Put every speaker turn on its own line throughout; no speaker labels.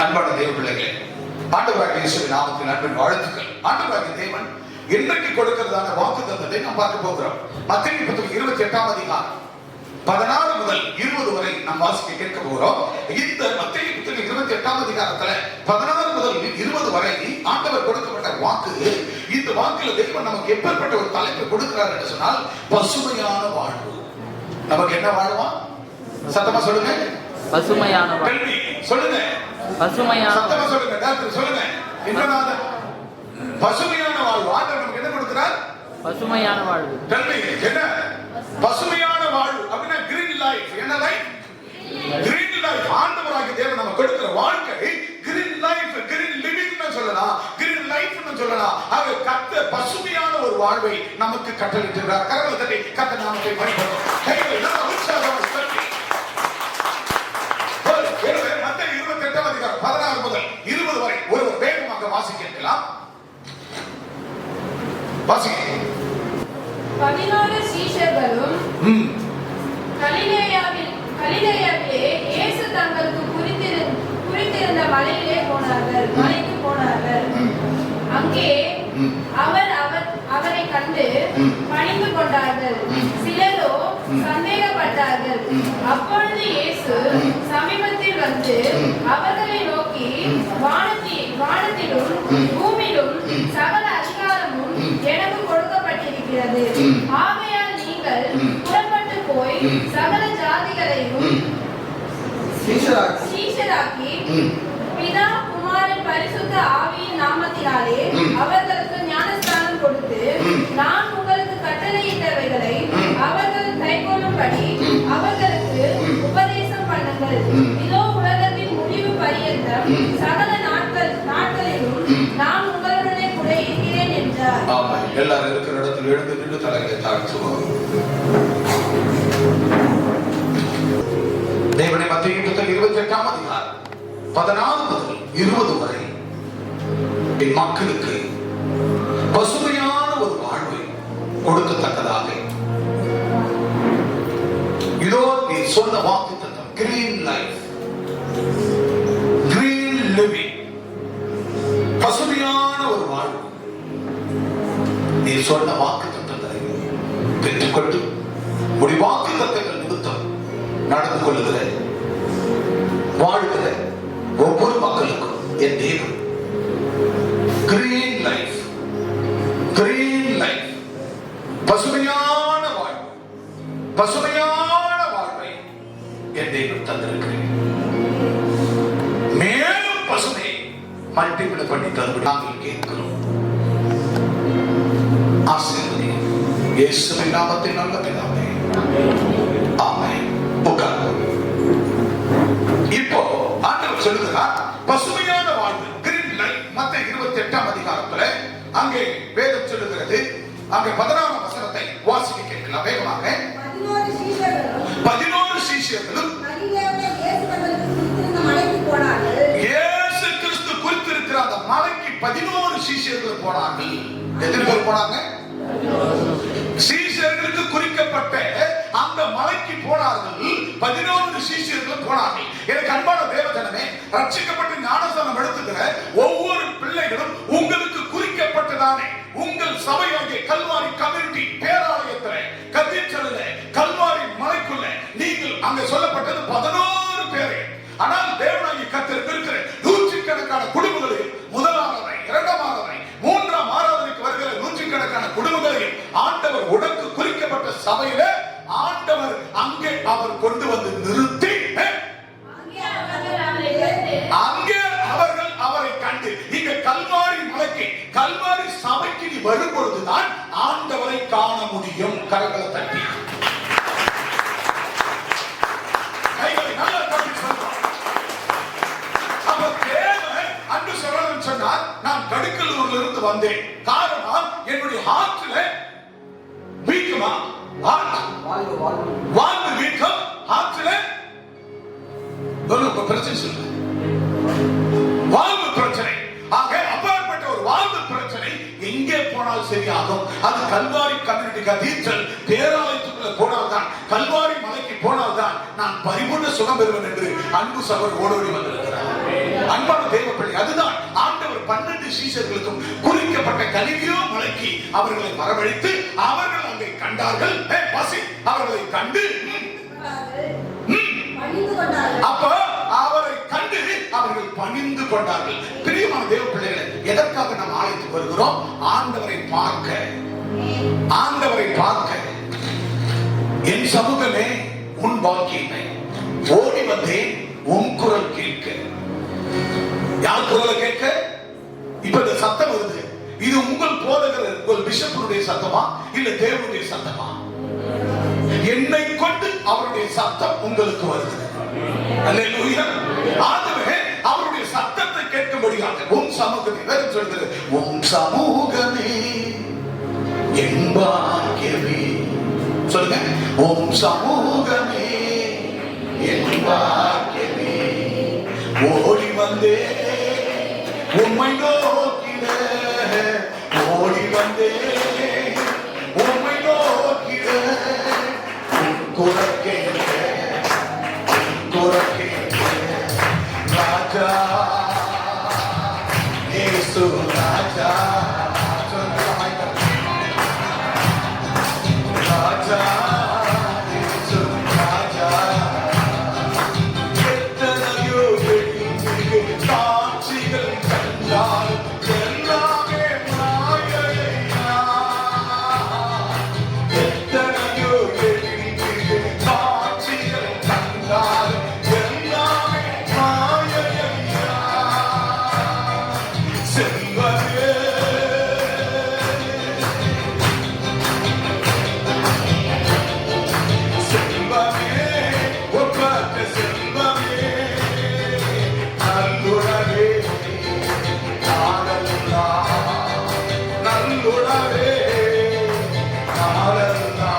அன்பான தேவ பிள்ளைகளே, ஆண்டவராகிய இயேசுவின் நாமத்தில் அன்பின் வாழ்த்துக்கள். ஆண்டவராகிய தேவன் இன்றைக்கு கொடுக்கிறதான வாக்குத்தத்தத்தை நாம் பார்க்க போகிறோம். மத்தேயு 28ஆம் அதிகாரம் 16 முதல் 20 வரை நாம் வாசிக்க கேட்க போகிறோம். இந்த மத்தேயு 28ஆம் அதிகாரத்துல 16 முதல் 20 வரை ஆண்டவர் கொடுக்கப்பட்ட வாக்கு. இந்த வாக்குல தேவன் நமக்கு எப்பேற்பட்ட ஒரு தலைப்பு கொடுக்கிறார் என்று சொன்னால், பசுமையான வாழ்வு. நமக்கு என்ன வாழ்வா? சத்தமா சொல்லுங்க.
பசுமையான வாழ்வு.
சொல்லுங்க.
பசுமையான
சத்தமா சொல்லுங்க. டாக்டர் சொல்லுங்க. என்னது பசுமையான வாழ்வு? ஆண்டவர் நமக்கு என்ன கொடுக்கிறார்?
பசுமையான வாழ்வு.
என்ன பசுமையான வாழ்வு? அப்படின்னா கிரீன் லைஃப். என்ன லைஃப்? Green life. ஆண்டவராகிய தேவன் நமக்கு கொடுக்கிற வாழ்க்கை கிரீன் லைஃப், கிரீன் லிவிங்னு சொல்லலாம், கிரீன் லைஃப்னு சொல்லலாம். ஆக கர்த்தர் பசுமையான ஒரு வாழ்வை நமக்கு கட்டளையிட்டிருக்கிறார். கரங்களை தட்டி கர்த்தர் நாமத்தை பயன்படுத்தும். கைகளை நல்லா உற்சாகமாக தட்டி. மத்தேயு 28ஆம் அதிகாரம் 16 முதல் 20 வரை ஒருவர் வேகமாக வாசிக்க கேட்கலாம். வாசிக்க.
11 சீஷர்களும் கலிலேயாவிலே இயேசு தங்களுக்கு குறித்திருந்த மலைக்கு போனார்கள். அங்கே அவரை கண்டு பணிந்து கொண்டார்கள். சிலரோ சந்தேகப்பட்டார்கள். அப்பொழுது இயேசு சமீபத்தில் வந்து அவர்களை நோக்கி, வானத்திலும் பூமியிலும் சகல அதிகாரமும் எனக்கு கொடுக்கப்பட்டிருக்கிறது. ஆகையால் நீங்கள் புறப்பட்டு போய் சகல ஜாதிகளையும் சீஷராக்கி பிதா குமாரன் பரிசுத்த ஆவியின் நாமத்தினாலே அவர்களுக்கு ஞானஸ்நானம் கொடுத்து, நான் உங்களுக்கு கட்டளையிட்டவைகளை அவர்கள் கைக்கொள்ளும்படி அவர்களுக்கு உபதேசம் பண்ணுங்கள். இதோ உலகத்தின் முடிவு பரியந்தம் சகல நாட்களிலும் நான் உங்களுடனே கூட இருக்கிறேன் என்றார்.
எல்லாரும் இருக்கிற இடத்தில் எழுந்து நின்று தலைகளை தாழ்த்துவோம். தேவனே, மத்தேயு 28ஆம் அதிகாரம் 14 முதல் 20 வரை என் மக்களுக்கு பசுமையான ஒரு வாழ்வை கொடுக்கத்தக்கதாக இதோ நீ சொன்ன வாக்குத்தத்தம் கிரீன் லைஃப், கிரீன் லிவிங், பசுமையான ஒரு வாழ்வு. நீ சொன்ன வாக்குத்தத்தங்களை பெற்றுக்கொண்டு உடைய வாக்குத்தத்தங்கள் நிமித்தம் நடந்து கொள்ளுகிற வாழ்கிற ஒவ்வொரு மக்களுக்கும் என் தேவன் கிரீன் லைஃப், கிரீன் லைஃப், பசுமையான வாழ்வு, பசுமையான வாழ்வை என் தேவன் தந்திருக்கிறேன். மேலும் பசுமையை மல்டிபிள் பண்ணி தந்து நாங்கள் கேட்கிறோம். ஆசீர்வதியும் இயேசுவின் நாமத்தில் நல்ல பிதாவே, ஆமென். உட்கார்ந்து இப்போ ஆண்டவர் சொல்லுகிறார் பசுமையான வாழ்வு, கிரீன் லைஃப். மத்தேயு 28ஆம் அதிகாரத்துல அங்கே வேதம் சொல்லுகிறது. அங்கே 16ஆம் வசனத்தை வாசிக்க கேட்கலாம் வேகமாக. 11 சீஷர்களும் இயேசு கிறிஸ்து குறித்திருக்கிற அந்த மலைக்கு 11 சீஷர்கள் போனார்கள். எத்தனை பேர் போனாங்க? சீஷர்களுக்கு குறிக்கப்பட்ட அந்த மலைக்கு போனார்கள். 11 சீஷர்கள் போனார்கள். எனக்கு அன்பான தேவஜனமே, ரட்சிக்கப்பட்டு ஞானஸ்நானம் எடுத்துக்கிற ஒவ்வொரு பிள்ளைகளும் உங்களுக்கு குறிக்கப்பட்டதானே உங்கள் சபையாகிய கல்வாரி கம்யூனிட்டி பேராலயத்திலே, கத்தீட்ரலிலே, கல்வாரி மலைக்குள்ள நீங்கள் அங்க சொல்லப்பட்டது 11 பேரை. ஆனால் தேவனாகிய கர்த்தர் இருக்கிற 100கணக்கான குடும்பங்களையும், முதலாவதை, இரண்டாவதை, மூன்றாம் ஆராதனைக்கு வருகிற 100கணக்கான குடும்பங்களையும் ஆண்டவர் உனக்கு குறிக்கப்பட்ட சபையில ஆண்டவர் அங்கே அவர் கொண்டு வந்து நிறுத்தி அங்கே அவர்கள் அவரை கண்டு இங்க கல்வாரி மலைக்கு, கல்வாரி சபைக்கு நீ வரும்பொழுதுதான் ஆண்டவரை காண முடியும். கரங்களை தட்டி கைகளை நல்லா தட்டி சொல்றோம். அப்ப தேவன் அன்று சொல்லணும்னு சொன்னார், நான் கடுக்கலூர்ல இருந்து வந்தேன். காரணம் என்னுடைய ஹார்ட்ல வீக்கமா, வாழ்வு வீக்கம், ஹார்ட்ல பிரச்சனை சொல்லுங்க, வாழ்வு பிரச்சனை. ஆக அப்பாற்பட்ட ஒரு வாழ்வு பிரச்சனை எங்கே போனால் சரியாகும்? அது கல்வாரி கம்யூனிட்டி கதீட்ரல் பேராலயத்துக்குள்ள போனால்தான், கல்வாரி மலைக்கு போனால்தான் நான் பரிபூர்ண சுகம் பெறுவேன் என்று அன்பு சகோதரர் ஓடோடி வந்திருக்கிறார். அன்பான தேவ பிள்ளை, அதுதான் ஆண்டவர் 12 சீஷர்களுக்கும் குறிக்கப்பட்ட கலிலியோ மலைக்கு அவர்களை வரவழைத்து அவர்கள் அங்கே கண்டார்கள். அவர்களை கண்டு அப்ப அவரை கண்டு அவர்கள் பணிந்து கொண்டார்கள். பிரியமான தேவ பிள்ளைகளை, எதற்காக நாம் ஆலயத்துக்கு வருகிறோம்? ஆண்டவரை பார்க்க, ஆண்டவரை பார்க்க. என் சமூகமே உன் பாக்கியமே, ஓடி வந்தேன் உன் குரல் கேட்க. யார் குரலை கேட்க? இப்ப இந்த சத்தம் வருது, இது உங்கள் போதகர், உங்கள் பிஷப்புடைய சத்தமா இல்ல தேவனுடைய சத்தமா? என்னை கொண்டு அவருடைய சத்தம் உங்களுக்கு வருது. அல்லேலூயா. ஆகவே அவருடைய சத்தத்தை கேட்கும்படியாக உன் சமூகமே, வேதம் சொல்கிறது, உன் சமூகமே என் பாக்கியமே. சொல்லுங்க, உன் சமூகமே என் பாக்கியமே, ஓடி வந்தே உம்மை நோக்கிட, ஓடி வந்தே உம்மை நோக்கிட, குரல் கேட்க, குரல் கேட்க. ராஜா இயேசு ராஜா, ராஜா இயேசு ராஜா. எத்தனையோ காட்சிகள் கண்டால் எல்லாமே மாயையா. எத்தனையோ காட்சிகள் கண்டால் எல்லாமே மாயையா. செல்வமே செல்வமே ஒப்பற்ற செல்வமே, நல்லுறவே நாளல்லா, நல்லுறவே நாளல்லா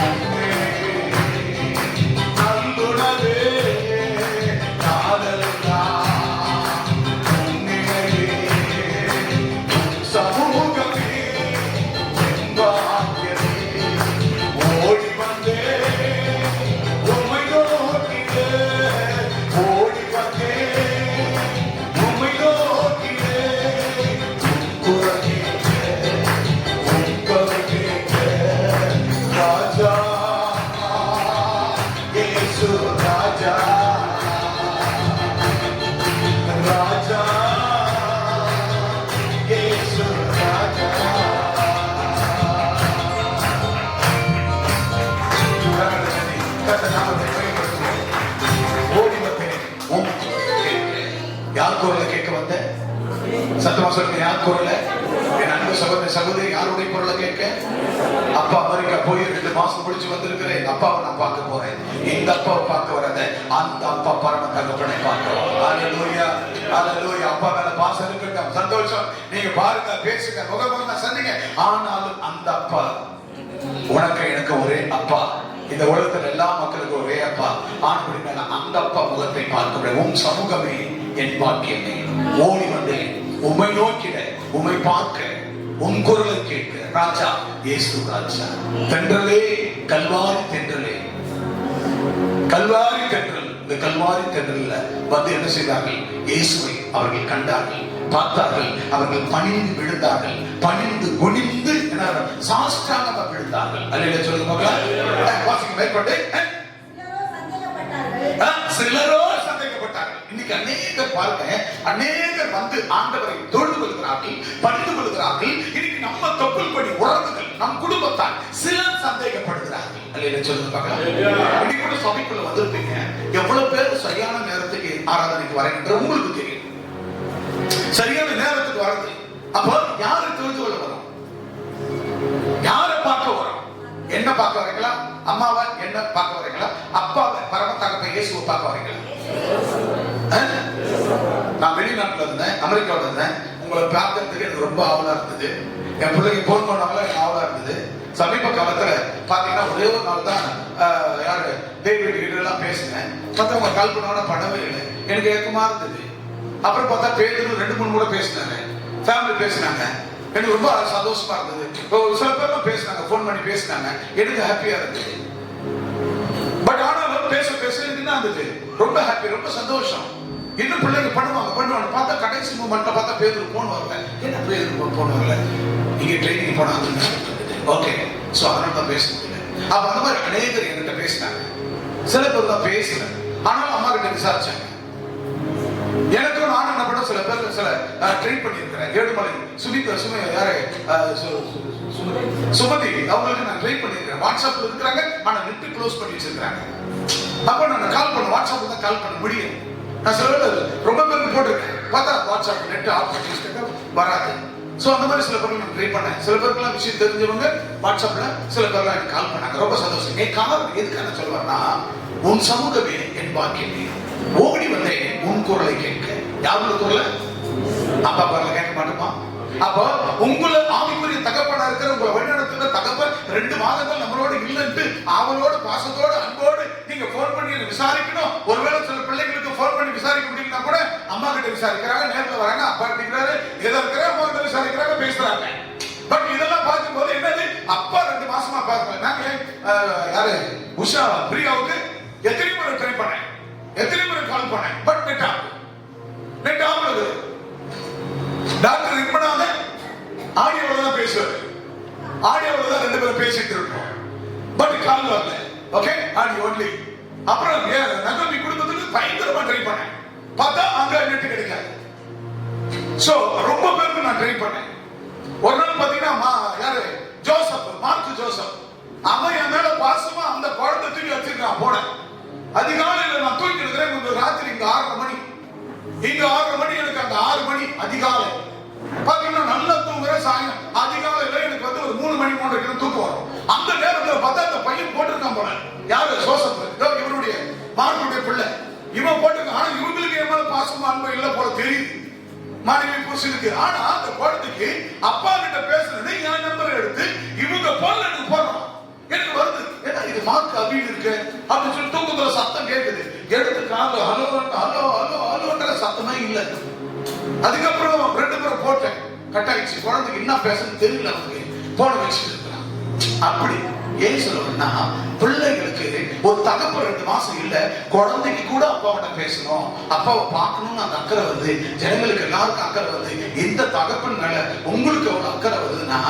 உம்மே, நல்லுறவே நாளல்லா உம்மே. சமூகமே என் பாக்கியமே, ஓடி வந்தே உம்மை நோக்கிட, ஓடி வந்தே உம்மை நோக்கிட, குரல் கேட்க, குரல் கேட்க. ராஜா இயேசு ராஜா, ராஜா இயேசு ராஜா. ஓடி வந்தேன் உம் குரலை கேட்க. யார் குரலை கேட்க வந்த? சத்தமா சொல்லுங்க, யார் குரலை? என் அன்பு சகோதரி சகோதரி, யாருடைய குரலை கேட்க? அப்பா அமெரிக்கா போய் 2 மாசம் முடிச்சு வந்திருக்கிறேன், அப்பாவை நான் பார்க்க போறேன். இந்த அப்பாவை பார்க்க வராத, அந்த அப்பா பரம தகப்பனை பார்க்க வா. அல்லேலூயா, அல்லேலூயா. அப்பா மேல பாசம் இருக்கட்டும், சந்தோஷம். நீங்க பாருங்க, பேசுங்க, முகமுகமா சந்திங்க. ஆனாலும் அந்த அப்பா உனக்கு எனக்கு ஒரே அப்பா, இந்த உலகத்தில் எல்லா மக்களுக்கும் ஒரே அப்பா. ஆனபடினால அந்த அப்பா முகத்தை பார்க்க, உன் சமூகமே என் பாக்கியமே, ஓடி வந்தேன் உம்மை நோக்கிட, உம்மை பார்க்க, உன் குரலை கேட்க. ராஜா இயேசு ராஜா. தென்றலே, கல்வாரி தென்றலே, கல்வாரி தென்றல். இந்த கல்வாரி தென்றல்ல வந்து என்ன செய்தார்கள்? இயேசுவை அவர்கள் கண்டார்கள், பார்த்தார்கள், அவர்கள் பணிந்து விழுந்தார்கள், பணிந்து குனிந்து சாஷ்டாங்கமாக விழுந்தார்கள். அல்லேலூயா சொல்லுங்க மக்களே. வாசிங்க மேற்கொண்டு. சிலரோ சந்தேகப்பட்டார்கள். இன்னைக்கு அநேகர் பாருங்க, அநேகர் வந்து ஆண்டவரை தொழுது கொள்கிறார்கள், பணிந்து கொள்கிறார்கள். இன்னைக்கு நம்ம தொப்புள்படி உறவுகள், நம் குடும்பத்தால் சிலர் சந்தேகப்படுகிறார்கள். அல்லேலூயா சொல்லுங்க பார்க்கலாம். இன்னைக்கு கூட சபைக்குள்ள வந்திருப்பீங்க, எவ்வளவு பேர் சரியான நேரத்துக்கு ஆராதனைக்கு வரேன்ற உங்களுக்கு தெரியும். சரியான நேரத்துக்கு வரது. அப்போ யாரு தெரிந்து கொள்ள வரும்? யாரை பார்க்க வரும்? என்ன பார்க்க வரீங்களா? அம்மாவை என்ன பார்க்க வரீங்களா? அப்பாவை பரம தகப்பன் இயேசுவை பார்க்க வரீங்களா? நான் வெளிநாட்டுல இருந்தேன், அமெரிக்காவில் இருந்தேன். உங்களை பார்க்கறதுக்கு எனக்கு ரொம்ப ஆவலா இருந்தது. என் பிள்ளைக்கு போன் பண்ணாமல எனக்கு ஆவலா இருந்தது. சமீப காலத்துல பாத்தீங்கன்னா ஒரே ஒரு நாள் தான் யாரு டேவிட் கிட்ட எல்லாம் பேசினேன். மற்றவங்க கால் பண்ணோட பண்ணவே இல்லை. எனக்கு ஏக்கமா இருந்தது. அப்புறம் பார்த்தா பேரு 2-3 கூட பேசினாங்க, ஃபேமிலி பேசினாங்க. எனக்கு ரொம்ப சந்தோஷமா இருந்தது. சில பேர்லாம் பேசினாங்க, போன் பண்ணி பேசினாங்க, எனக்கு ஹாப்பியா இருந்தது. பட் ஆனாலும் பேச பேச என்ன இருந்தது? ரொம்ப ஹாப்பி, ரொம்ப சந்தோஷம். இன்னும் பிள்ளைங்க பண்ணுவாங்க பார்த்தா கடைசி மூமெண்ட்ல பார்த்தா பேருக்கு போன் வரல. என்ன பேருக்கு போன் வரல? இங்க ட்ரைனிங் போனாங்க. ஓகே, சோ அதனால தான் பேச முடியல. அப்ப அந்த மாதிரி அநேகர் என்கிட்ட பேசினாங்க. சில பேர் தான் பேசல, ஆனாலும் அம்மா கிட்ட விசாரிச்சாங்க. எனக்கு நான் என்ன பண்ண சில பேர் சில ட்ரெயின் பண்ணியிருக்கிறேன். ஏழுமலை சுமதி அவங்களுக்கு நான் ட்ரெயின் பண்ணியிருக்கிறேன். வாட்ஸ்அப்ல இருக்கிறாங்க, ஆனா நெட் க்ளோஸ் பண்ணி வச்சிருக்காங்க. அப்ப நான் கால் பண்ண வாட்ஸ்அப்ல தான் கால் பண்ண முடியும். நான் சில ரொம்ப பேருக்கு போட்டிருக்கேன், பார்த்தா வாட்ஸ்அப் நெட் ஆஃப் பண்ணி வச்சுட்டு வராது. சோ அந்த மாதிரி சில பேருக்கு நான் ட்ரை பண்ணேன். சில பேருக்குலாம் விஷயம் தெரிஞ்சவங்க வாட்ஸ்அப்ல சில பேர்லாம் எனக்கு கால் பண்ணாங்க. ரொம்ப சந்தோஷம். என் காரணம் எதுக்கான சொல்லுவேன்னா, உன் சமூகமே என் பாக்கியமே, ஓடி வந்தேன் உன் குரலை கேட்க. யாரோட குரல? அப்பா குரலை கேட்க மாட்டோமா? அப்போ உங்களை ஆவிக்குரிய தகப்பனா இருக்கிற உங்களை வழிநடத்துகிற தகப்பன் 2 மாதங்கள் நம்மளோட இல்லைன்ட்டு அவளோட பாசத்தோட அன்போடு நீங்க போன் பண்ணி விசாரிக்கணும். ஒருவேளை சில பிள்ளைங்களுக்கு போன் பண்ணி விசாரிக்க முடியலன்னா கூட அம்மா கிட்ட விசாரிக்கிறாங்க, நேரில் வராங்க, அப்பா இருக்கிறாரு, எதோ இருக்கிற அம்மா கிட்ட விசாரிக்கிறாங்க, பேசுறாங்க. பட் இதெல்லாம் பார்க்கும்போது என்னது, அப்பா 2 மாசமா பார்க்கல. நாங்க யாரு உஷா பிரியாவுக்கு எத்தனை முறை ட்ரை பண்ணேன், எத்தனை முறை கால் பண்ணேன், பட் நெட் ஆகுது. டாக்டர் நிர்மணாத ஆடியோல தான் பேசுவாரு, ஆடியோல தான் 2 பேரும் பேசிட்டு இருக்கோம், பட் கால் வரல. Okay, audio only. அப்புறம் நகமி குடும்பத்துக்கு பயங்கரமா ட்ரை பண்ணேன், பார்த்தா அங்க நெட் கிடைக்காது. சோ ரொம்ப பேருக்கு நான் ட்ரை பண்ணேன். ஒரு நாள் பாத்தீங்கன்னா யாரு ஜோசப், மார்க் ஜோசப், அவன் என் மேல பாசமா அந்த குழந்தை தூக்கி வச்சிருக்கான். போனேன் அதிகாலையில நான் தூக்கி இருக்கிறேன். ராத்திரி இங்க 6:30 மணி, இங்க 6:30 மணி, எனக்கு அந்த 6 மணி அதிகாலை பாத்தீங்கன்னா நல்லா தூங்குறேன். சாயங்காலம் அதிகாலையில எனக்கு வந்து ஒரு 3 மணி 3:30 தூக்கம் வரும். அந்த நேரத்துல பார்த்தா அந்த பையன் போட்டிருக்கான் போல, யாரு ஜோசப், இவருடைய மார்க்குடைய பிள்ளை, இவன் போட்டிருக்கான். ஆனா இவங்களுக்கு என் மேல பாசமா அன்பு இல்ல போல தெரியுது, மனைவி புருஷனுக்கு. ஆனா அந்த குழந்தைக்கு அப்பா கிட்ட பேசுறது என் நம்பர் எடுத்து இவங்க போன்ல எனக்கு போடுறான். எனக்கு வருது, ஏன்னா இது மார்க் அப்படின்னு இருக்கு அப்படின்னு சொல்லி தூக்கத்துல சத்தம் கேட்குது. எடுத்து கால ஹலோ ஹலோ ஹலோ ஹலோன்ற சத்தமே இல்லை. அதுக்கப்புறம் 2 பேரும் போட்டேன், கட் ஆயிடுச்சு. குழந்தைக்கு என்ன பேசுன்னு தெரியல, அவனுக்கு போன வச்சுட்டு இருக்கிறான். அப்படி ஏன் சொல்லுவேன்னா, பிள்ளைகளுக்கு ஒரு தகப்ப 2 மாசம் இல்ல, குழந்தைக்கு கூட அப்பாவோட பேசணும், அப்பாவை பார்க்கணும்னு அந்த அக்கறை வருது. ஜனங்களுக்கு எல்லாருக்கும் அக்கறை வருது. இந்த தகப்பன் மேல உங்களுக்கு ஒரு அக்கறை வருதுன்னா,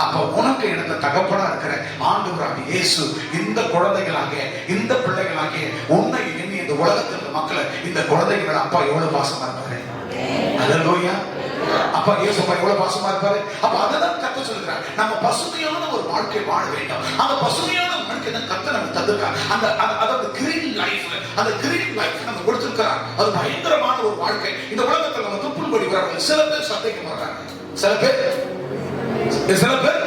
அப்ப உனக்கு எனக்கு தகப்பனா இருக்கிற ஆண்டவராகிய இயேசு இந்த குழந்தைகளாக, இந்த பிள்ளைகளாக உன்னை எண்ணி இந்த உலகத்தில் இருக்கிற மக்களை, இந்த குழந்தைகளோட அப்பா எவ்வளவு பாசமா இருப்பாரு. அல்லேலூயா. அப்பா இயேசுப்பா எவ்வளவு பாசமா இருப்பாரு. அப்ப அததான் கர்த்தர் சொல்றார், நம்ம பசுமையான ஒரு வாழ்க்கை வாழ வேண்டும். அந்த பசுமையான வாழ்க்கை தான் கர்த்தர் நமக்கு தந்திருக்கார். அந்த கிரீன் லைஃப், அந்த கிரீன் லைஃப் நம்ம கொடுத்திருக்கிறார். அது பயங்கரமான ஒரு வாழ்க்கை. இந்த உலகத்துல நம்ம துப்புள் படி வராங்க. சில பேர் சண்டைக்கு வர்றாங்க, சில பேர்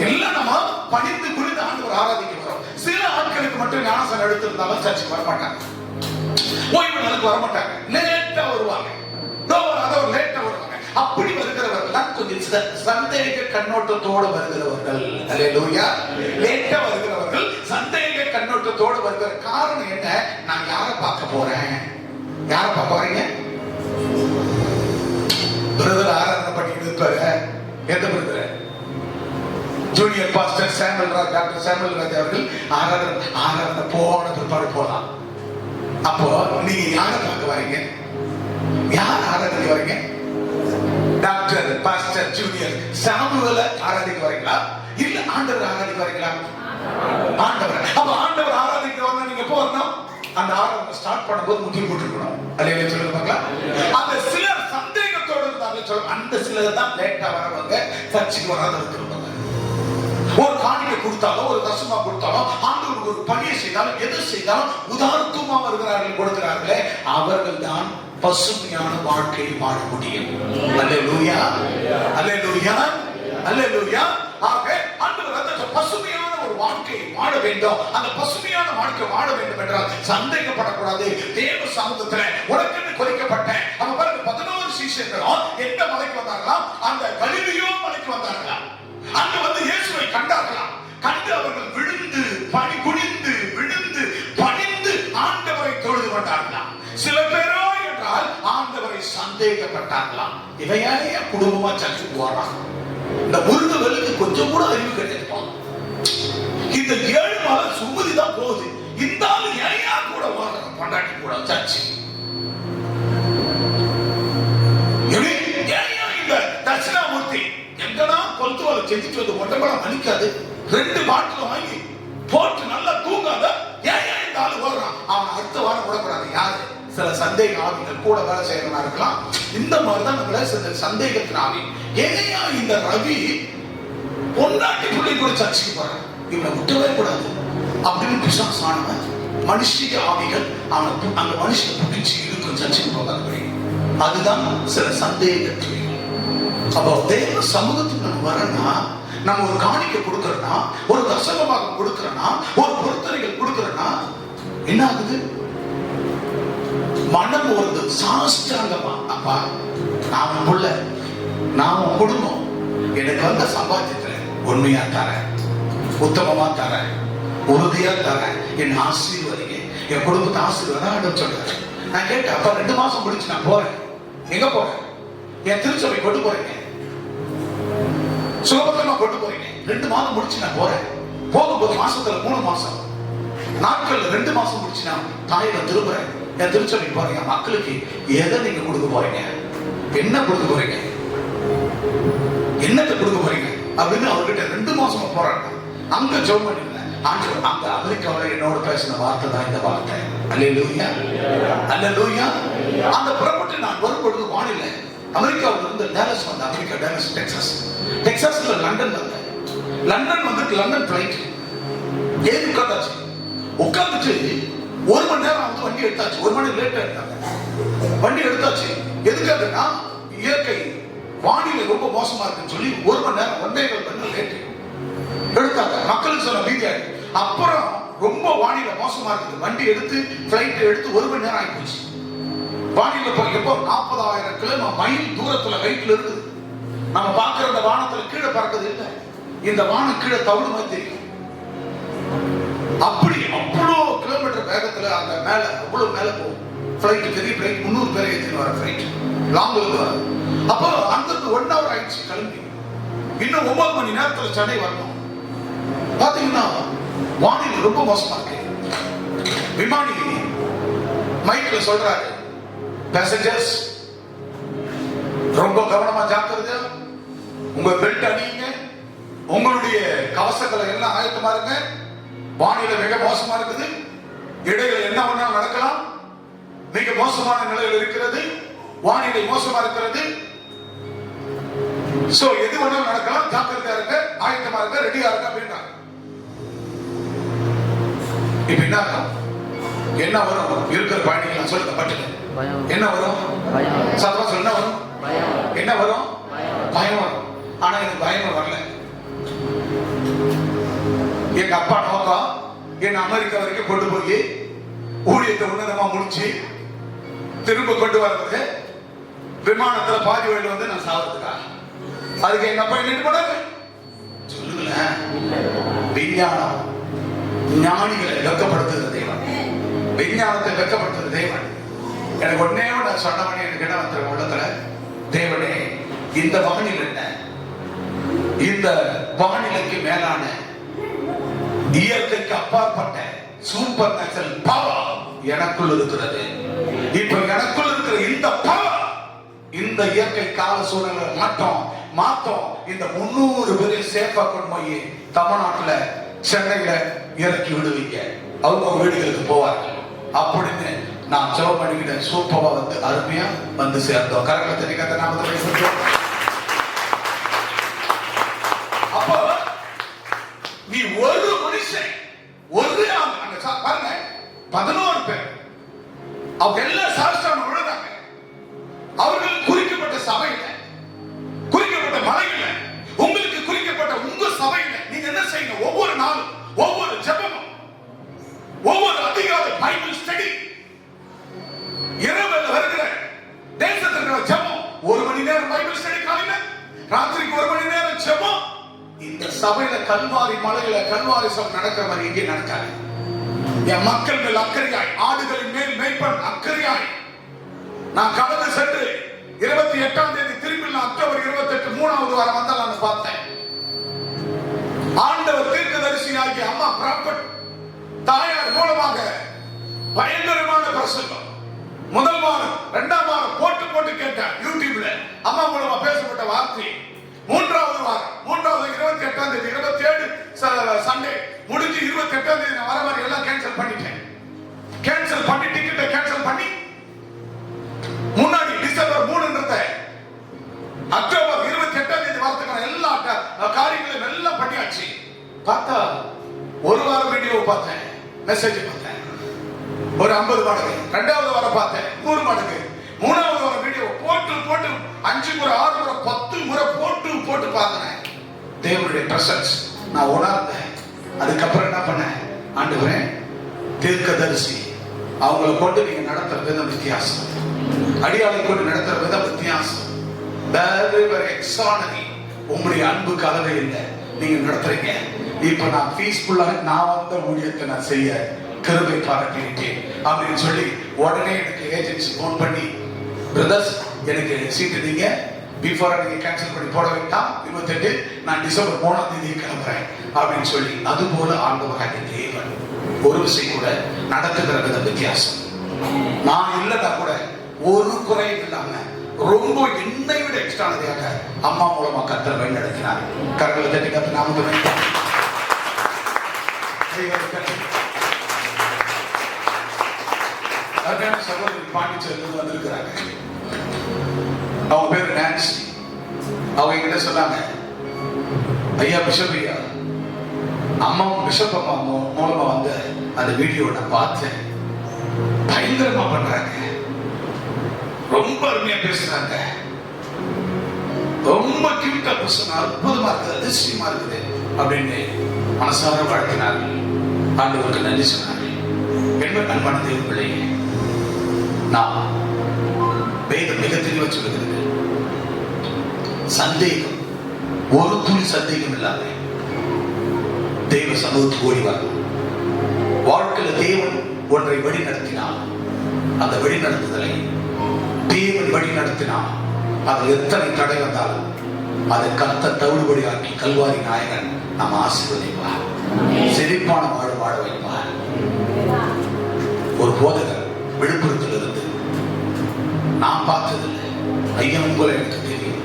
எல்லாம் நம்ம பணிந்து குறித்து ஆண்டவர் ஆராதிக்க வரோம். சில ஆட்களுக்கு மட்டும் ஞானசாரம் எடுத்திருந்தாலும் சர்ச்சுக்கு வர மாட்டாங்க, ஓய்வு நாளுக்கு வர மாட்டாங்க, லேட்டா வருவாங்க. லேட்டா வருவாங்க. அப்படி வருகிறவர்கள் தான் கொஞ்சம் சந்தேக கண்ணோட்டத்தோடு வருகிறவர்கள். அல்லேலூயா. லேட்டா வருகிறவர்கள் சந்தேக கண்ணோட்டத்தோடு வருகிற காரணம் என்ன? நான் யாரை பார்க்க போறேன்? யாரை பார்க்க வரீங்க? பிரதர் ஆராதனை பண்ணிட்டு இருப்பாரு. எந்த brother? Junior pastor Samuel Raj, doctor Samuel Raj அவர்கள் ஆராதனை போன பிற்பாடு போலாம். அப்போ நீங்க யாரை பார்க்க வரீங்க? யார் ஆராதனை வரீங்க? டாக்டர் பாஸ்டர் ஜூனியர் சாமுவேல ஆராதிக்க வரீங்களா, இல்ல ஆண்டவர் ஆராதிக்க வரீங்களா? ஆண்டவர். அப்ப ஆண்டவர் ஆராதிக்க வந்தா நீங்க போறணும், அந்த ஆராதனை ஸ்டார்ட் பண்ணும்போது முட்டி போட்டுக்கணும். அல்லேலூயா சொல்லுங்க பார்க்கலாம். அந்த சிலர் சந்தேகத்தோடு இருந்தாங்க சொல்லுங்க, அந்த சிலர் தான் லேட்டா வரவங்க, சர்ச்சுக்கு வராத இருப்பாங்க. ஒரு காணிக்கை கொடுத்தாலும், ஒரு தசமா கொடுத்தாலும், ஆண்டவருக்கு ஒரு பணியை செய்தாலும், எது செய்தாலும் உதாரணமா வருகிறார்கள், கொடுக்கிறார்களே, அவர்கள் தான் பசுமையான வாழ்க்கையை வாழ முடியும். அல்லேலூயா, அல்லேலூயா, அல்லேலூயா. ஆக ஆண்டவர் அந்த பசுமையான ஒரு வாழ்க்கையை வாழ வேண்டும். அந்த பசுமையான வாழ்க்கை வாழ வேண்டும் என்றால் சந்தேகப்படக்கூடாது. தேவ சமூகத்தில் உனக்கென்று குறிக்கப்பட்ட அப்ப பாருங்க 11 சீஷர்களும் எந்த மலைக்கு வந்தார்களாம்? அந்த கலிலேயோ மலைக்கு வந்தார்களாம். அங்க வந்து இயேசுவை கண்டார்களாம். கண்டு அவர்கள் விழுந்து பணி குனிந்து விழுந்து பணிந்து ஆண்டவரை தொழுது கொண்டார்களாம். சில பேரோ என்றால் ஆண்டவரை சந்தேகப்பட்டார்களாம். இவையே குடும்பமா சர்ச்சுக்கு வர்றாங்க. இந்த முருகவேலுக்கு கொஞ்சம் கூட அறிவு கிடைப்பாங்க. இந்த 7 மாதம் சுமதி தான் போகுது. இந்த ஆளு ஏன் கூட வர்றாங்க? பண்டாட்டி கூட சர்ச்சு சில சந்தேக ஆவிகள் கூட வேலை செய்யறதா இருக்கலாம். இந்த மாதிரிதான் நம்மள சில சந்தேகத்தின் ஆவி. ஏனையா இந்த ரவி பொண்டாட்டி பிள்ளை கூட சர்ச்சைக்கு போறான், இவனை விட்டவே கூடாது அப்படின்னு பிசாசானவன் மனுஷிக ஆவிகள் அவனை அந்த மனுஷனை பிடிச்சி இருக்கும் சர்ச்சைக்கு போகாதபடி. அதுதான் சில சந்தேகத்தில். அப்போ தேவ சமூகத்துக்கு நம்ம வரனா, நம்ம ஒரு காணிக்கை கொடுக்கறோம்னா, ஒரு தசமமாக கொடுக்கறோம்னா, ஒரு பொருத்தனைகள் கொடுக்கறோம்னா என்ன ஆகுது? மனம் ஒரு சாஷ்டாங்கமா, அப்பா நான் உன் புள்ள, நான் உன் குடும்பம், எனக்கு வந்த சம்பாத்தியத்துல உண்மையா தரேன், உத்தமமா தரேன், உறுதியா தரேன், என் ஆசீர்வதிங்க, என் குடும்பத்தை ஆசீர்வாதம் சொல்றேன். நான் கேட்டேன், அப்ப 2 மாசம் முடிச்சு நான் போறேன். எங்க போறேன்? என் திருச்சபை கொண்டு போறீங்க, சுலபத்தமா கொண்டு போறீங்க. 2 மாதம் முடிச்சு நான் போறேன். போகும்போது மாசத்துல 3 மாசம், நாட்கள்ல 2 மாசம் முடிச்சு நான் தாயில திரும்புறேன். என் திருச்சபை போறீங்க, மக்களுக்கு எதை நீங்க கொடுக்க போறீங்க? என்ன கொடுக்க போறீங்க? என்னத்தை கொடுக்க போறீங்க அப்படின்னு அவர்கிட்ட 2 மாசமா போறாங்க. அங்க ஜெபம் பண்ணல. அங்க அமெரிக்காவில் என்னோட பேசின வார்த்தை தான் இந்த வார்த்தை. அல்லேலூயா, அல்லேலூயா. அந்த புறப்பட்டு நான் வரும்பொழுது வானிலை அமெரிக்காவில் இருந்து டேலஸ் வந்த, அமெரிக்கா டேலஸ், டெக்சாஸ், டெக்சாஸ்ல லண்டன் வந்தேன். லண்டன் வந்துட்டு லண்டன் பிளைட் ஏறி உட்காந்தாச்சு. உட்காந்துட்டு 1 மணி நேரம் வந்து வண்டி எடுத்தாச்சு. 1 மணி லேட்டா எடுத்தாங்க. வண்டி எடுத்தாச்சு. எதுக்காகனா இயற்கை வானிலை ரொம்ப மோசமா இருக்குன்னு சொல்லி 1 மணி நேரம் 1.5 மணி நேரம் லேட்டு எடுத்தாங்க. மக்களுக்கு சொன்ன பீதியா இருக்கு. அப்புறம் ரொம்ப வானிலை மோசமா இருக்குது, வண்டி எடுத்து பிளைட் எடுத்து 1 மணி நேரம் ஆகி போச்சு. வானிலை எப்போ 40,000 கிலோமீட்டர் மைல் தூரத்துல வெயிட்ல இருக்குது. நம்ம பார்க்கிற இந்த வானத்துல கீழே பறக்கிறது இல்லை, இந்த வானம் கீழே தவிடு மாதிரி தெரியும். அப்படி அவ்வளோ கிலோமீட்டர் வேகத்துல அந்த மேல அவ்வளவு மேல போகும் பிளைட். பெரிய பிளைட், 300 பேரை ஏற்றின்னு வர பிளைட், லாங் இருந்து வர. அப்போ அங்கிருந்து 1 hour ஆயிடுச்சு கிளம்பி. இன்னும் 9 மணி நேரத்துல சென்னை வரணும். பாத்தீங்கன்னா வானிலை ரொம்ப மோசமா இருக்கு. விமானி மைக்ல சொல்றாரு, பேசஞ்சர்ஸ் ரொம்ப கவனமா ஜாக்கிரதை, உங்க பெல்ட் அணியுங்க, உங்களுடைய கவசங்களை எல்லாம் ஆயத்தமா இருங்க, வானிலை மிக மோசமா இருக்குது, இடையில என்ன வேணாலும் நடக்கலாம், மிக மோசமான நிலையில் இருக்கிறது, வானிலை மோசமா இருக்கிறது, சோ எது வேணாலும் நடக்கலாம், ஜாக்கிரதையா இருங்க, ஆயத்தமா இருங்க, ரெடியா இருங்க அப்படின்றாங்க. இப்ப என்ன வரும்? இருக்கிற பயணிகள் சொல்லுங்க பட்டுல என்ன வரும்? சத்தமா சொல்ல வரும்? என்ன வரும்? பயம் வரும். ஆனா எனக்கு பயம் வரல. எங்க அப்பா நோக்கம் என்ன அமெரிக்கா வரைக்கும் கொண்டு போய் ஊழியத்தை உன்னதமா முடிச்சு திரும்ப கொண்டு வர்றது, விமானத்துல பாதி வழியில வந்து நான் சாவதுக்கா? அதுக்கு எங்க அப்பா என்ன பண்ணாரு சொல்லுங்களேன். விஞ்ஞானம் ஞானிகளை வெக்கப்படுத்துகிற தேவன், விஞ்ஞானத்தை வெக்கப்படுத்துகிற தேவன். எனக்கு ஒன்னே நான் சொன்னவனே எனக்கு என்ன வந்த உள்ளத்துல, தேவனே இந்த வானிலை என்ன, இந்த வானிலைக்கு மேலான இயற்கைக்கு அப்பாற்பட்ட சூப்பர் நேச்சுரல் பவர் எனக்குள் இருக்கிறது. இப்ப எனக்குள் இருக்கிற இந்த பவர் இந்த இயற்கை கால சூழ்நிலை மாத்தம் இந்த 300 பேரை சேஃபா கொண்டு போய் தமிழ்நாட்டுல சென்னையில இறக்கி விடுவீங்க, அவங்க வீடுகளுக்கு போவார்கள் அப்படின்னு நான் ஜெபம் பண்ணிக்கிட்ட சூப்பரா வந்து அருமையா வந்து சேர்ந்தோம். கரகத்தை கத்த நாம அப்போ நீ ஒரு மனுஷன் ஒரு அங்க பாருங்க 11 பேர் அவங்க எல்லாம் சாஸ்திரம் விழுறாங்க. அவர்கள் குறிக்கப்பட்ட சபையில, குறிக்கப்பட்ட மலையில, உங்களுக்கு குறிக்கப்பட்ட உங்க சபையில நீங்க என்ன செய்யுங்க? ஒவ்வொரு நாளும் ஒவ்வொரு ஜெபமும், ஒவ்வொரு அதிகாலை பைபிள் ஸ்டடி, இரவுல வருகிற தேசத்திற்கு ஜெபம், 1 மணி நேரம் பைபிள் ஸ்டடி காலையில, ராத்திரிக்கு 1 மணி நேரம் ஜெபம். இந்த சபையில கல்வாரி மலையில கல்வாரி சபை நடக்கிற மாதிரி இங்கே நடக்காது. என் மக்கள் மேல் அக்கறையாய், ஆடுகளின் மேல் மேய்ப்பன் அக்கறையாய் நான் கடந்து சென்று 28ஆம் தேதி திரும்பி நான் அக்டோபர் 28 3வது வாரம் வந்தால் நான் பார்த்தேன். ஆண்டவர் தீர்க்கதரிசியாகிய அம்மா ப்ராபட் தாயார் மூலமாக பயங்கரமான பிரசங்கம். முதல் வாரம் 2ஆம் வாரம் போட்டு கேட்டேன் யூடியூப்ல, அம்மா மூலமா பேசப்பட்ட வார்த்தை. 3வது வாரம் 28ஆம் தேதி 27 சண்டே முடிஞ்சு 28ஆம் தேதி நான் வர மாதிரி எல்லாம் கேன்சல் பண்ணிட்டேன். கேன்சல் பண்ணி டிக்கெட்டை கேன்சல் பண்ணி பார்த்தேன், மெசேஜ் பார்த்தேன், ஒரு 50 மடங்கு. 2வது வாரம் பார்த்தேன் 100 மடங்கு. 3வது வாரம் வீடியோ போட்டு 5 முறை 6 முறை 10 முறை போட்டு பார்த்தேன். தேவனுடைய பிரசன்ஸ் நான் உணர்ந்தேன். அதுக்கப்புறம் என்ன பண்ணேன், ஆண்டவரே தீர்க்கதரிசி அவங்களை கொண்டு நீங்க நடத்துற விதம் வித்தியாசம், அடியாளை கொண்டு நடத்துற விதம் வித்தியாசம். உங்களுடைய அன்பு கலவை இல்லை, நீங்க நடத்துறீங்க. இப்ப நான் பீஸ்ஃபுல்லாக நான் வந்த ஊழியத்தை நான் செய்ய கிருபை பாராட்டிட்டேன் அப்படின்னு சொல்லி உடனே எனக்கு ஏஜென்சி போன் பண்ணி, பிரதர்ஸ் எனக்கு சீட்டு நீங்க பிஃபோரா நீங்க கேன்சல் பண்ணி போட வேண்டாம், 28 நான் டிசம்பர் 3ஆம் தேதி கிளம்புறேன் அப்படின்னு சொல்லி, அது போல ஆண்டவராகிய தேவன் ஒரு விஷயம் கூட நடத்துகிற வித வித்தியாசம். நான் இல்லைன்னா கூட ஒரு குறையும் இல்லாம ரொம்ப என்னை விட எக்ஸ்ட்ரானதாக அம்மா மூலமா கர்த்தர் வழி நடத்தினார். கரங்களை தட்டி கர்த்தர் நாமத்தை சகோதரி பாண்டிச்சேரியிலிருந்து வந்திருக்கிறாங்க. அவங்க பேரு நான்சி. அவங்க கிட்ட சொன்னாங்க, ஐயா பிஷப் ஐயா, அம்மா பிஷப் அம்மா மூலமா வந்து அந்த வீடியோ நான் பார்த்தேன், பயங்கரமா பண்றாங்க, ரொம்ப அருமையா பேசுறாங்க, ரொம்ப கியூட்டா பேசுறாங்க, அற்புதமா இருக்குது, அதிசயமா இருக்குது அப்படின்னு மனசார வாழ்த்தினார்கள். ஆண்டவருக்கு நன்றி சொன்னார்கள். என்ன அன்பான தேவ பிள்ளையே, நான் வேதம் மிக தெளிவா சொல்லுகிறது, சந்தேகம் ஒரு துளி சந்தேகம் இல்லாம தேவ சமூகத்துக்கு ஓடி வரணும். வாழ்க்கையில தேவன் ஒன்றை வழி நடத்தினார், அந்த வழி நடத்துதலை தேவன் வழி நடத்தினார். அது எத்தனை தடை வந்தாலும் அதை கர்த்தர் தவிடுபடியாக்கி கல்வாரி நாயகன் நம்ம ஆசீர்வதிப்பார், செழிப்பான வாழ வாழ வைப்பார். ஒரு போதகர் விழுப்புரத்தில் இருந்து, நான் பார்த்ததில்லை, ஐயா உங்களை எனக்கு தெரியும்,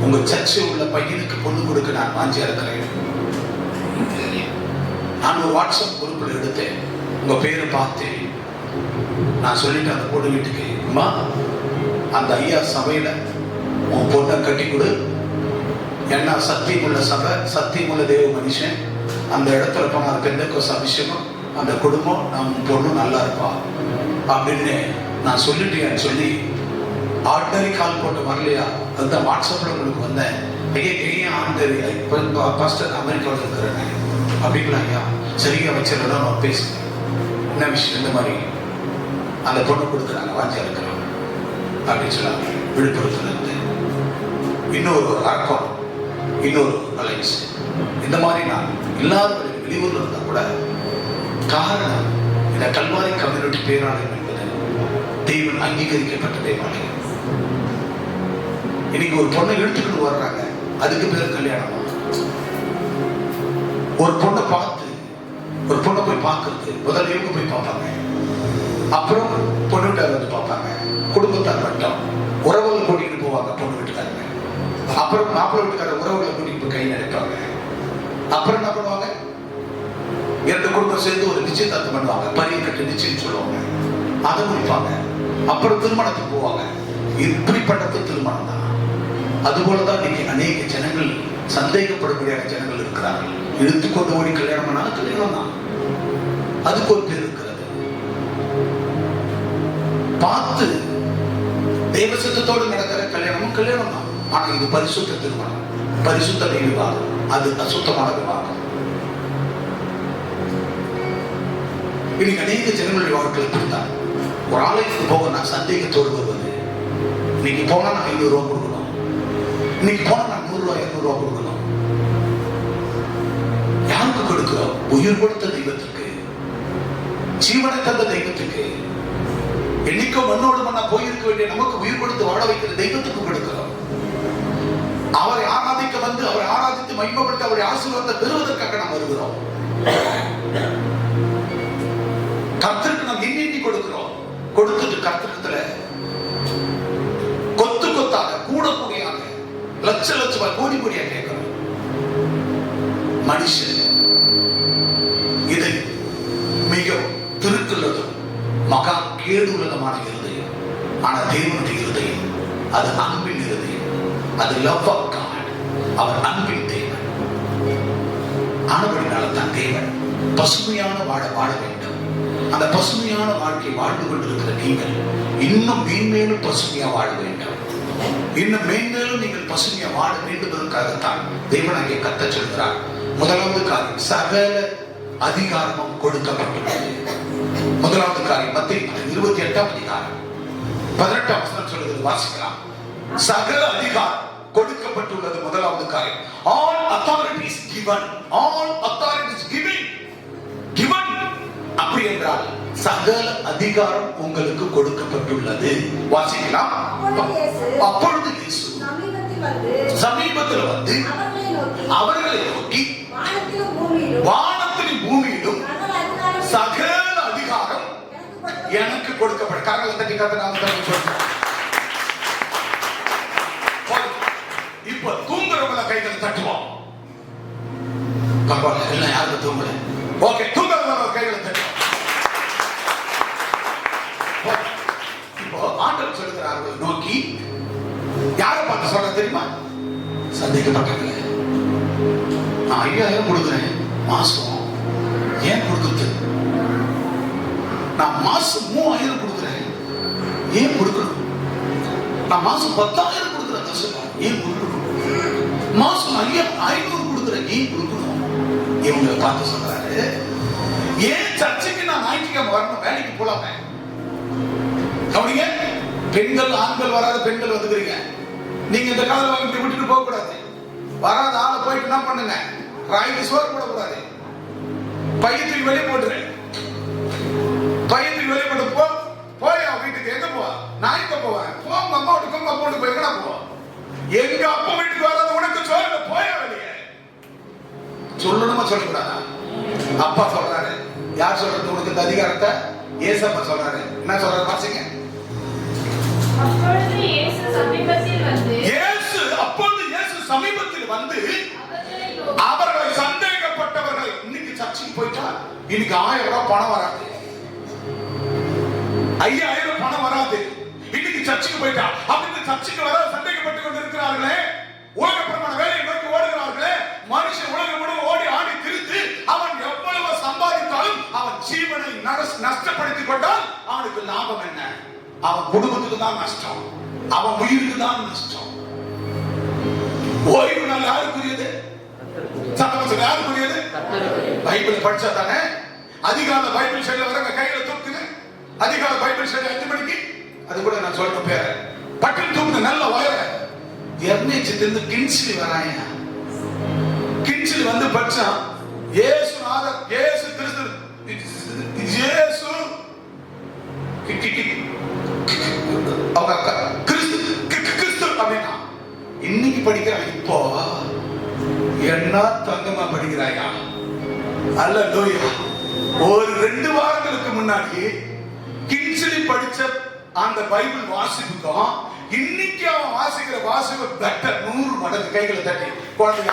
உங்க சர்ச்சை உள்ள பையனுக்கு பொண்ணு கொடுக்க நான் வாஞ்சியா இருக்கிறேன். நான் ஒரு வாட்ஸ்அப் குரூப்பில் எடுத்தேன், உங்க பேரை பார்த்தேன். நான் சொல்லிட்டேன் அந்த பொண்ணு வீட்டுக்கு, அம்மா அந்த ஐயா சபையில உன் பொண்ணை கட்டி கொடு, என்ன சத்தியமுள்ள சபை, சத்தியமுள்ள தேவ மனுஷன், அந்த இடத்துல போன பெந்தகோஸ் அபிஷேகம், அந்த குடும்பம் நம்ம பொண்ணு நல்லா இருப்பா அப்படின்னு நான் சொல்லிட்டேன்னு சொல்லி ஆர்டினரி கால் போட்டு வரலையா, அதுதான் வாட்ஸ்அப்ல உங்களுக்கு வந்தேன். ஐயா ஆர்டினரி பாஸ்டர் அமெரிக்காவில் இருக்கிறேன் அப்படிங்களா ஐயா, சரியா வச்சிடறோம், நான் பேசுகிறேன், என்ன விஷயம், இந்த மாதிரி அந்த பொண்ணு கொடுக்குறாங்க, வாஞ்சியா இருக்கிறோம் அப்படின்னு சொன்னாங்க. விழுப்புரத்துல இருந்து இன்னொரு அரக்கம், இன்னொரு அலைன்ஸ், இந்த மாதிரி நான் எல்லாரும் வெளியூர்ல இருந்தா கூட காரணம் இந்த கல்வாரி கம்யூனிட்டி பேராலயம் என்பது தெய்வன் அங்கீகரிக்கப்பட்ட தேவாலயம். இன்னைக்கு ஒரு பொண்ணை எடுத்துக்கிட்டு வர்றாங்க, அதுக்கு பேர் கல்யாணம். ஒரு பொண்ணை பார்த்து, ஒரு பொண்ணை போய் பார்க்கறது, முதல்ல இவங்க போய் பார்ப்பாங்க, அப்புறம் பொண்ணு வீட்டார் வந்து பார்ப்பாங்க, குடும்பத்தார் மட்டும் உறவுகள் கூட்டிட்டு போவாங்க பொண்ணு வீட்டுக்காரங்க, அப்புறம் மாப்பிள்ளை வீட்டுக்கார உறவுகளை கூட்டிட்டு போய் கை நினைப்பாங்க, அப்புறம் என்ன பண்ணுவாங்க, 2 குடும்பம் சேர்ந்து ஒரு நிச்சயதார்த்தம் பண்ணுவாங்க, பரிய கட்டு நிச்சயம் சொல்லுவாங்க, அதை முடிப்பாங்க, அப்புறம் திருமணத்துக்கு போவாங்க. இப்படிப்பட்டது திருமணம் தான். அதுபோலதான் இன்னைக்கு அநேக ஜனங்கள், சந்தேகப்படக்கூடிய ஜனங்கள் இருக்கிறார்கள். இழுத்துக்கொண்டு ஓடி கல்யாணம் பண்ணாலும் கல்யாணம் தான், அதுக்கு ஒரு பேர் இருக்கிறது. பார்த்து தேவசத்தோடு நடக்கிற கல்யாணமும் கல்யாணம் தான், ஆனா இது பரிசுத்த திருமணம், பரிசுத்த விவாகம், அது அசுத்தமான விவாகம். இன்னைக்கு அநேக ஜனங்களுடைய வாழ்க்கையில் இப்படித்தான். ஒரு ஆலயத்துக்கு போக நான் சந்தேகத்தோடு வருவது, இன்னைக்கு போனா நான் 500 ரூபாய் கொடுக்கணும், இன்னைக்கு போனா நான் 100 ரூபாய் 200 ரூபாய் கொடுக்கணும். யாருக்கு கொடுக்கிறோம்? உயிர் கொடுத்த தெய்வத்துக்கு, ஜீவனை தந்த தெய்வத்துக்கு, என்னைக்கோ மண்ணோடு மண்ணா போயிருக்க வேண்டிய நமக்கு உயிர் கொடுத்து வாழ வைக்கிற தெய்வத்துக்கு கொடுக்கிறோம். அவரை ஆராதிக்க வந்து, அவரை ஆராதித்து மகிமைப்படுத்த, அவரை ஆசீர்வாதத்தை பெறுவதற்காக நாம் வருகிறோம். கர்த்தருக்கு நாம் எண்ணி கொடுக்கிறோம். கொடுத்துட்டு கர்த்தத்துல கொத்து கொத்தாக, கூட கூடியாக, லட்ச லட்சம் கோடி கோடியாக கேட்கிறோம். மனுஷன் இதை மிகவும் திருக்குள்ளதும் மகா கேடுள்ளதுமான இருதயம். ஆனா தேவனுடைய இருதயம் அது அன்பின் இருதயம், அது லவ் ஆஃப் காட். அவர் அன்பின் தேவன் ஆனபடினால தான் தேவன் பசுமையான வாழ வேண்டும். அந்த பசுமையான வாழ்க்கை வாழ்ந்து கொண்டிருக்கிற நீங்கள் இன்னும் மேன்மேலும் பசுமையா வாழ வேண்டும். இன்னும் மேன்மேலும் நீங்கள் பசுமையா வாழ வேண்டுவதற்காகத்தான் தேவன் அங்கே கத்தச் சொல்கிறார். முதலாவது காரியம், சகல அதிகாரமும் கொடுக்கப்பட்டுள்ளது. முதலாவது காரியம் மத்தேயு 28ஆம் அதிகாரம் 18ஆம் வசனம் சொல்லுகிறது, வாசிக்கலாம். சகல அதிகாரம் கொடுக்கப்பட்டுள்ளது. முதலாவது காரியம், all authority is given. All authority is given. அப்படி என்றால் சகல அதிகாரம் உங்களுக்கு கொடுக்கப்பட்டுள்ளது. வாசிக்கலாம். அப்பொழுது இயேசு சமீபத்தில் வந்து அவர்களை நோக்கி வானத்திலும் பூமியிலும் சகல அதிகாரம் எனக்கு கொடுக்கப்பட்ட. கரங்களை தட்டி கத்த. இப்ப தூங்குறவங்கள கைகளை தட்டுவோம். பரவாயில்ல, எல்லாம் யாருக்கு தூங்கல? ஓகே, தூங்குறவங்கள கைகளை தட்டுவோம். இப்போ ஆண்டவர் சொல்லுகிறார்கள் நோக்கி, யாரை பார்த்து சொல்ற தெரியுமா? சந்தேகப்பட்டவங்க. நான் 5000 கொடுக்குறேன் மாசம், ஏன் கொடுக்குறது? நான் மாசம் 3000 கொடுக்குறேன், ஏன் கொடுக்கணும்? நான் மாசம் 10,000 கொடுக்குறேன் கஷ்டம், ஏன் கொடுக்கணும்? மாசம் 500 கொடுக்குறேன், ஏன் கொடுக்கணும்? இவங்களை பார்த்து சொல்றாரு, ஏன் சர்ச்சைக்கு நான் ஞாயிற்றுக்கிழமை வரணும்? வேலைக்கு போலாமே. கவனிங்க, பெண்கள் ஆண்கள் வராத பெண்கள் வந்துக்கிறீங்க. நீங்க இந்த காலம் வாங்கி விட்டுட்டு போக கூடாது. வராத ஆளை போயிட்டு என்ன பண்ணுங்க, ராய்க்கு சோறு போடக்கூடாது. பையத்துக்கு வெளியே போட்டுரு. பையத்துக்கு வெளியே போட்டு போய் அவன் வீட்டுக்கு எங்க போவா? நான் எங்க போவேன்? உங்க அம்மா வீட்டுக்கு, உங்க அப்பா வீட்டுக்கு எங்கடா போவா? எங்க அப்பா வீட்டுக்கு வராத உனக்கு சோறு போய வெளியே சொல்லணுமா சொல்லக்கூடாதா? அப்பா சொல்றாரு. யார் சொல்றது உனக்கு இந்த அதிகாரத்தை? ஏசப்பா சொல்றாரு. என்ன சொல்றாரு வாசிங்க.
அப்பொழுது இயேசு சமீபத்தில் வந்து அவர்களை சந்தேகப்பட்டவர்கள். இன்னைக்கு சர்ச்சுக்கு போயிட்டா இன்னைக்கு 1000 ரூபாய் பணம் வராது, 5000 பணம் வராது. இன்னைக்கு சர்ச்சுக்கு போயிட்டா அப்படின்னு சர்ச்சுக்கு வர சந்தேகப்பட்டு கொண்டிருக்கிறார்களே, உலக பிரமாண வேலையை நோக்கி ஓடுகிறார்களே. மனுஷன் உலகம் முழுவதும் ஓடி ஆடி திரிந்து அவன் எவ்வளவு சம்பாதித்தாலும் அவன் ஜீவனை நஷ்டப்படுத்திக் கொண்டால் அவனுக்கு லாபம் என்ன? அவன் குடும்பத்துக்கு தான் நஷ்டம், அவன் உயிருக்கு தான் நஷ்டம். ஓய்வு நாள் யாருக்குரியது? சட்டமன்ற யாருக்குரியது? பைபிள் படிச்சா தானே. அதிகாலை பைபிள் ஸ்டடில வரங்க கையில தூக்குங்க. அதிகாலை பைபிள் ஸ்டடி 5 மணிக்கு, அது கூட நான் சொல்ற பேர பக்கத்துல தூக்குங்க. நல்ல வயர எர்னேச்சிலிருந்து கின்ஸ்லி வராங்க. கின்ஸ்லி வந்து படிச்சா இயேசு நாதர், இயேசு கிறிஸ்து, இயேசு கிறிஸ்து அப்படின்னா இன்னைக்கு படிக்கிறான். இப்போ என்ன தங்கமா படிக்கிறாயா? அல்லேலூயா. ஒரு 2 வாரங்களுக்கு முன்னாடி கின்ஸ்லி படிச்ச அந்த பைபிள் வாசிப்புக்கும் இன்னைக்கு அவன் வாசிக்கிற வாசிப்பு பெட்டர் 100 மடங்கு. கைகளை தட்டி குழந்தைங்க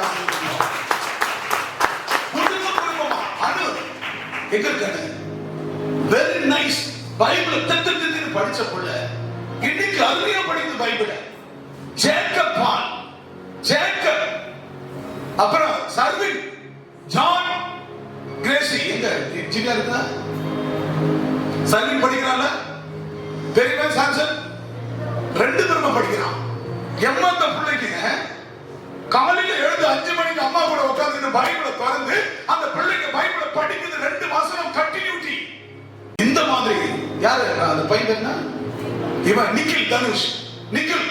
குடும்பமா அணு எங்க இருக்கானு வெரி நைஸ். பைபிள் தத்து படிச்ச புள்ள இன்னைக்கு அருமையா படிக்குது பைபிள. ஜேக்கப் பால், ஜேக்கப், அப்புறம் சர்வின், ஜான் கிரேசி. எங்க சின்ன இருக்கா? சர்வின் படிக்கிறான்ல, பெரியவன் சாம்சன் 2 தடவை படிக்கிறான். எம்மந்த பிள்ளைக்கு காலையில எழுந்து 5 மணிக்கு அம்மா கூட உட்கார்ந்து பைபிளை திறந்து அந்த பிள்ளைக்கு பைபிளை படிக்குது. 2 வசனம் கண்டினியூட்டி. இந்த மாதிரி யாரு அந்த பையன் என்ன? இவன் நிக்கில் தனுஷ். நிக்கில்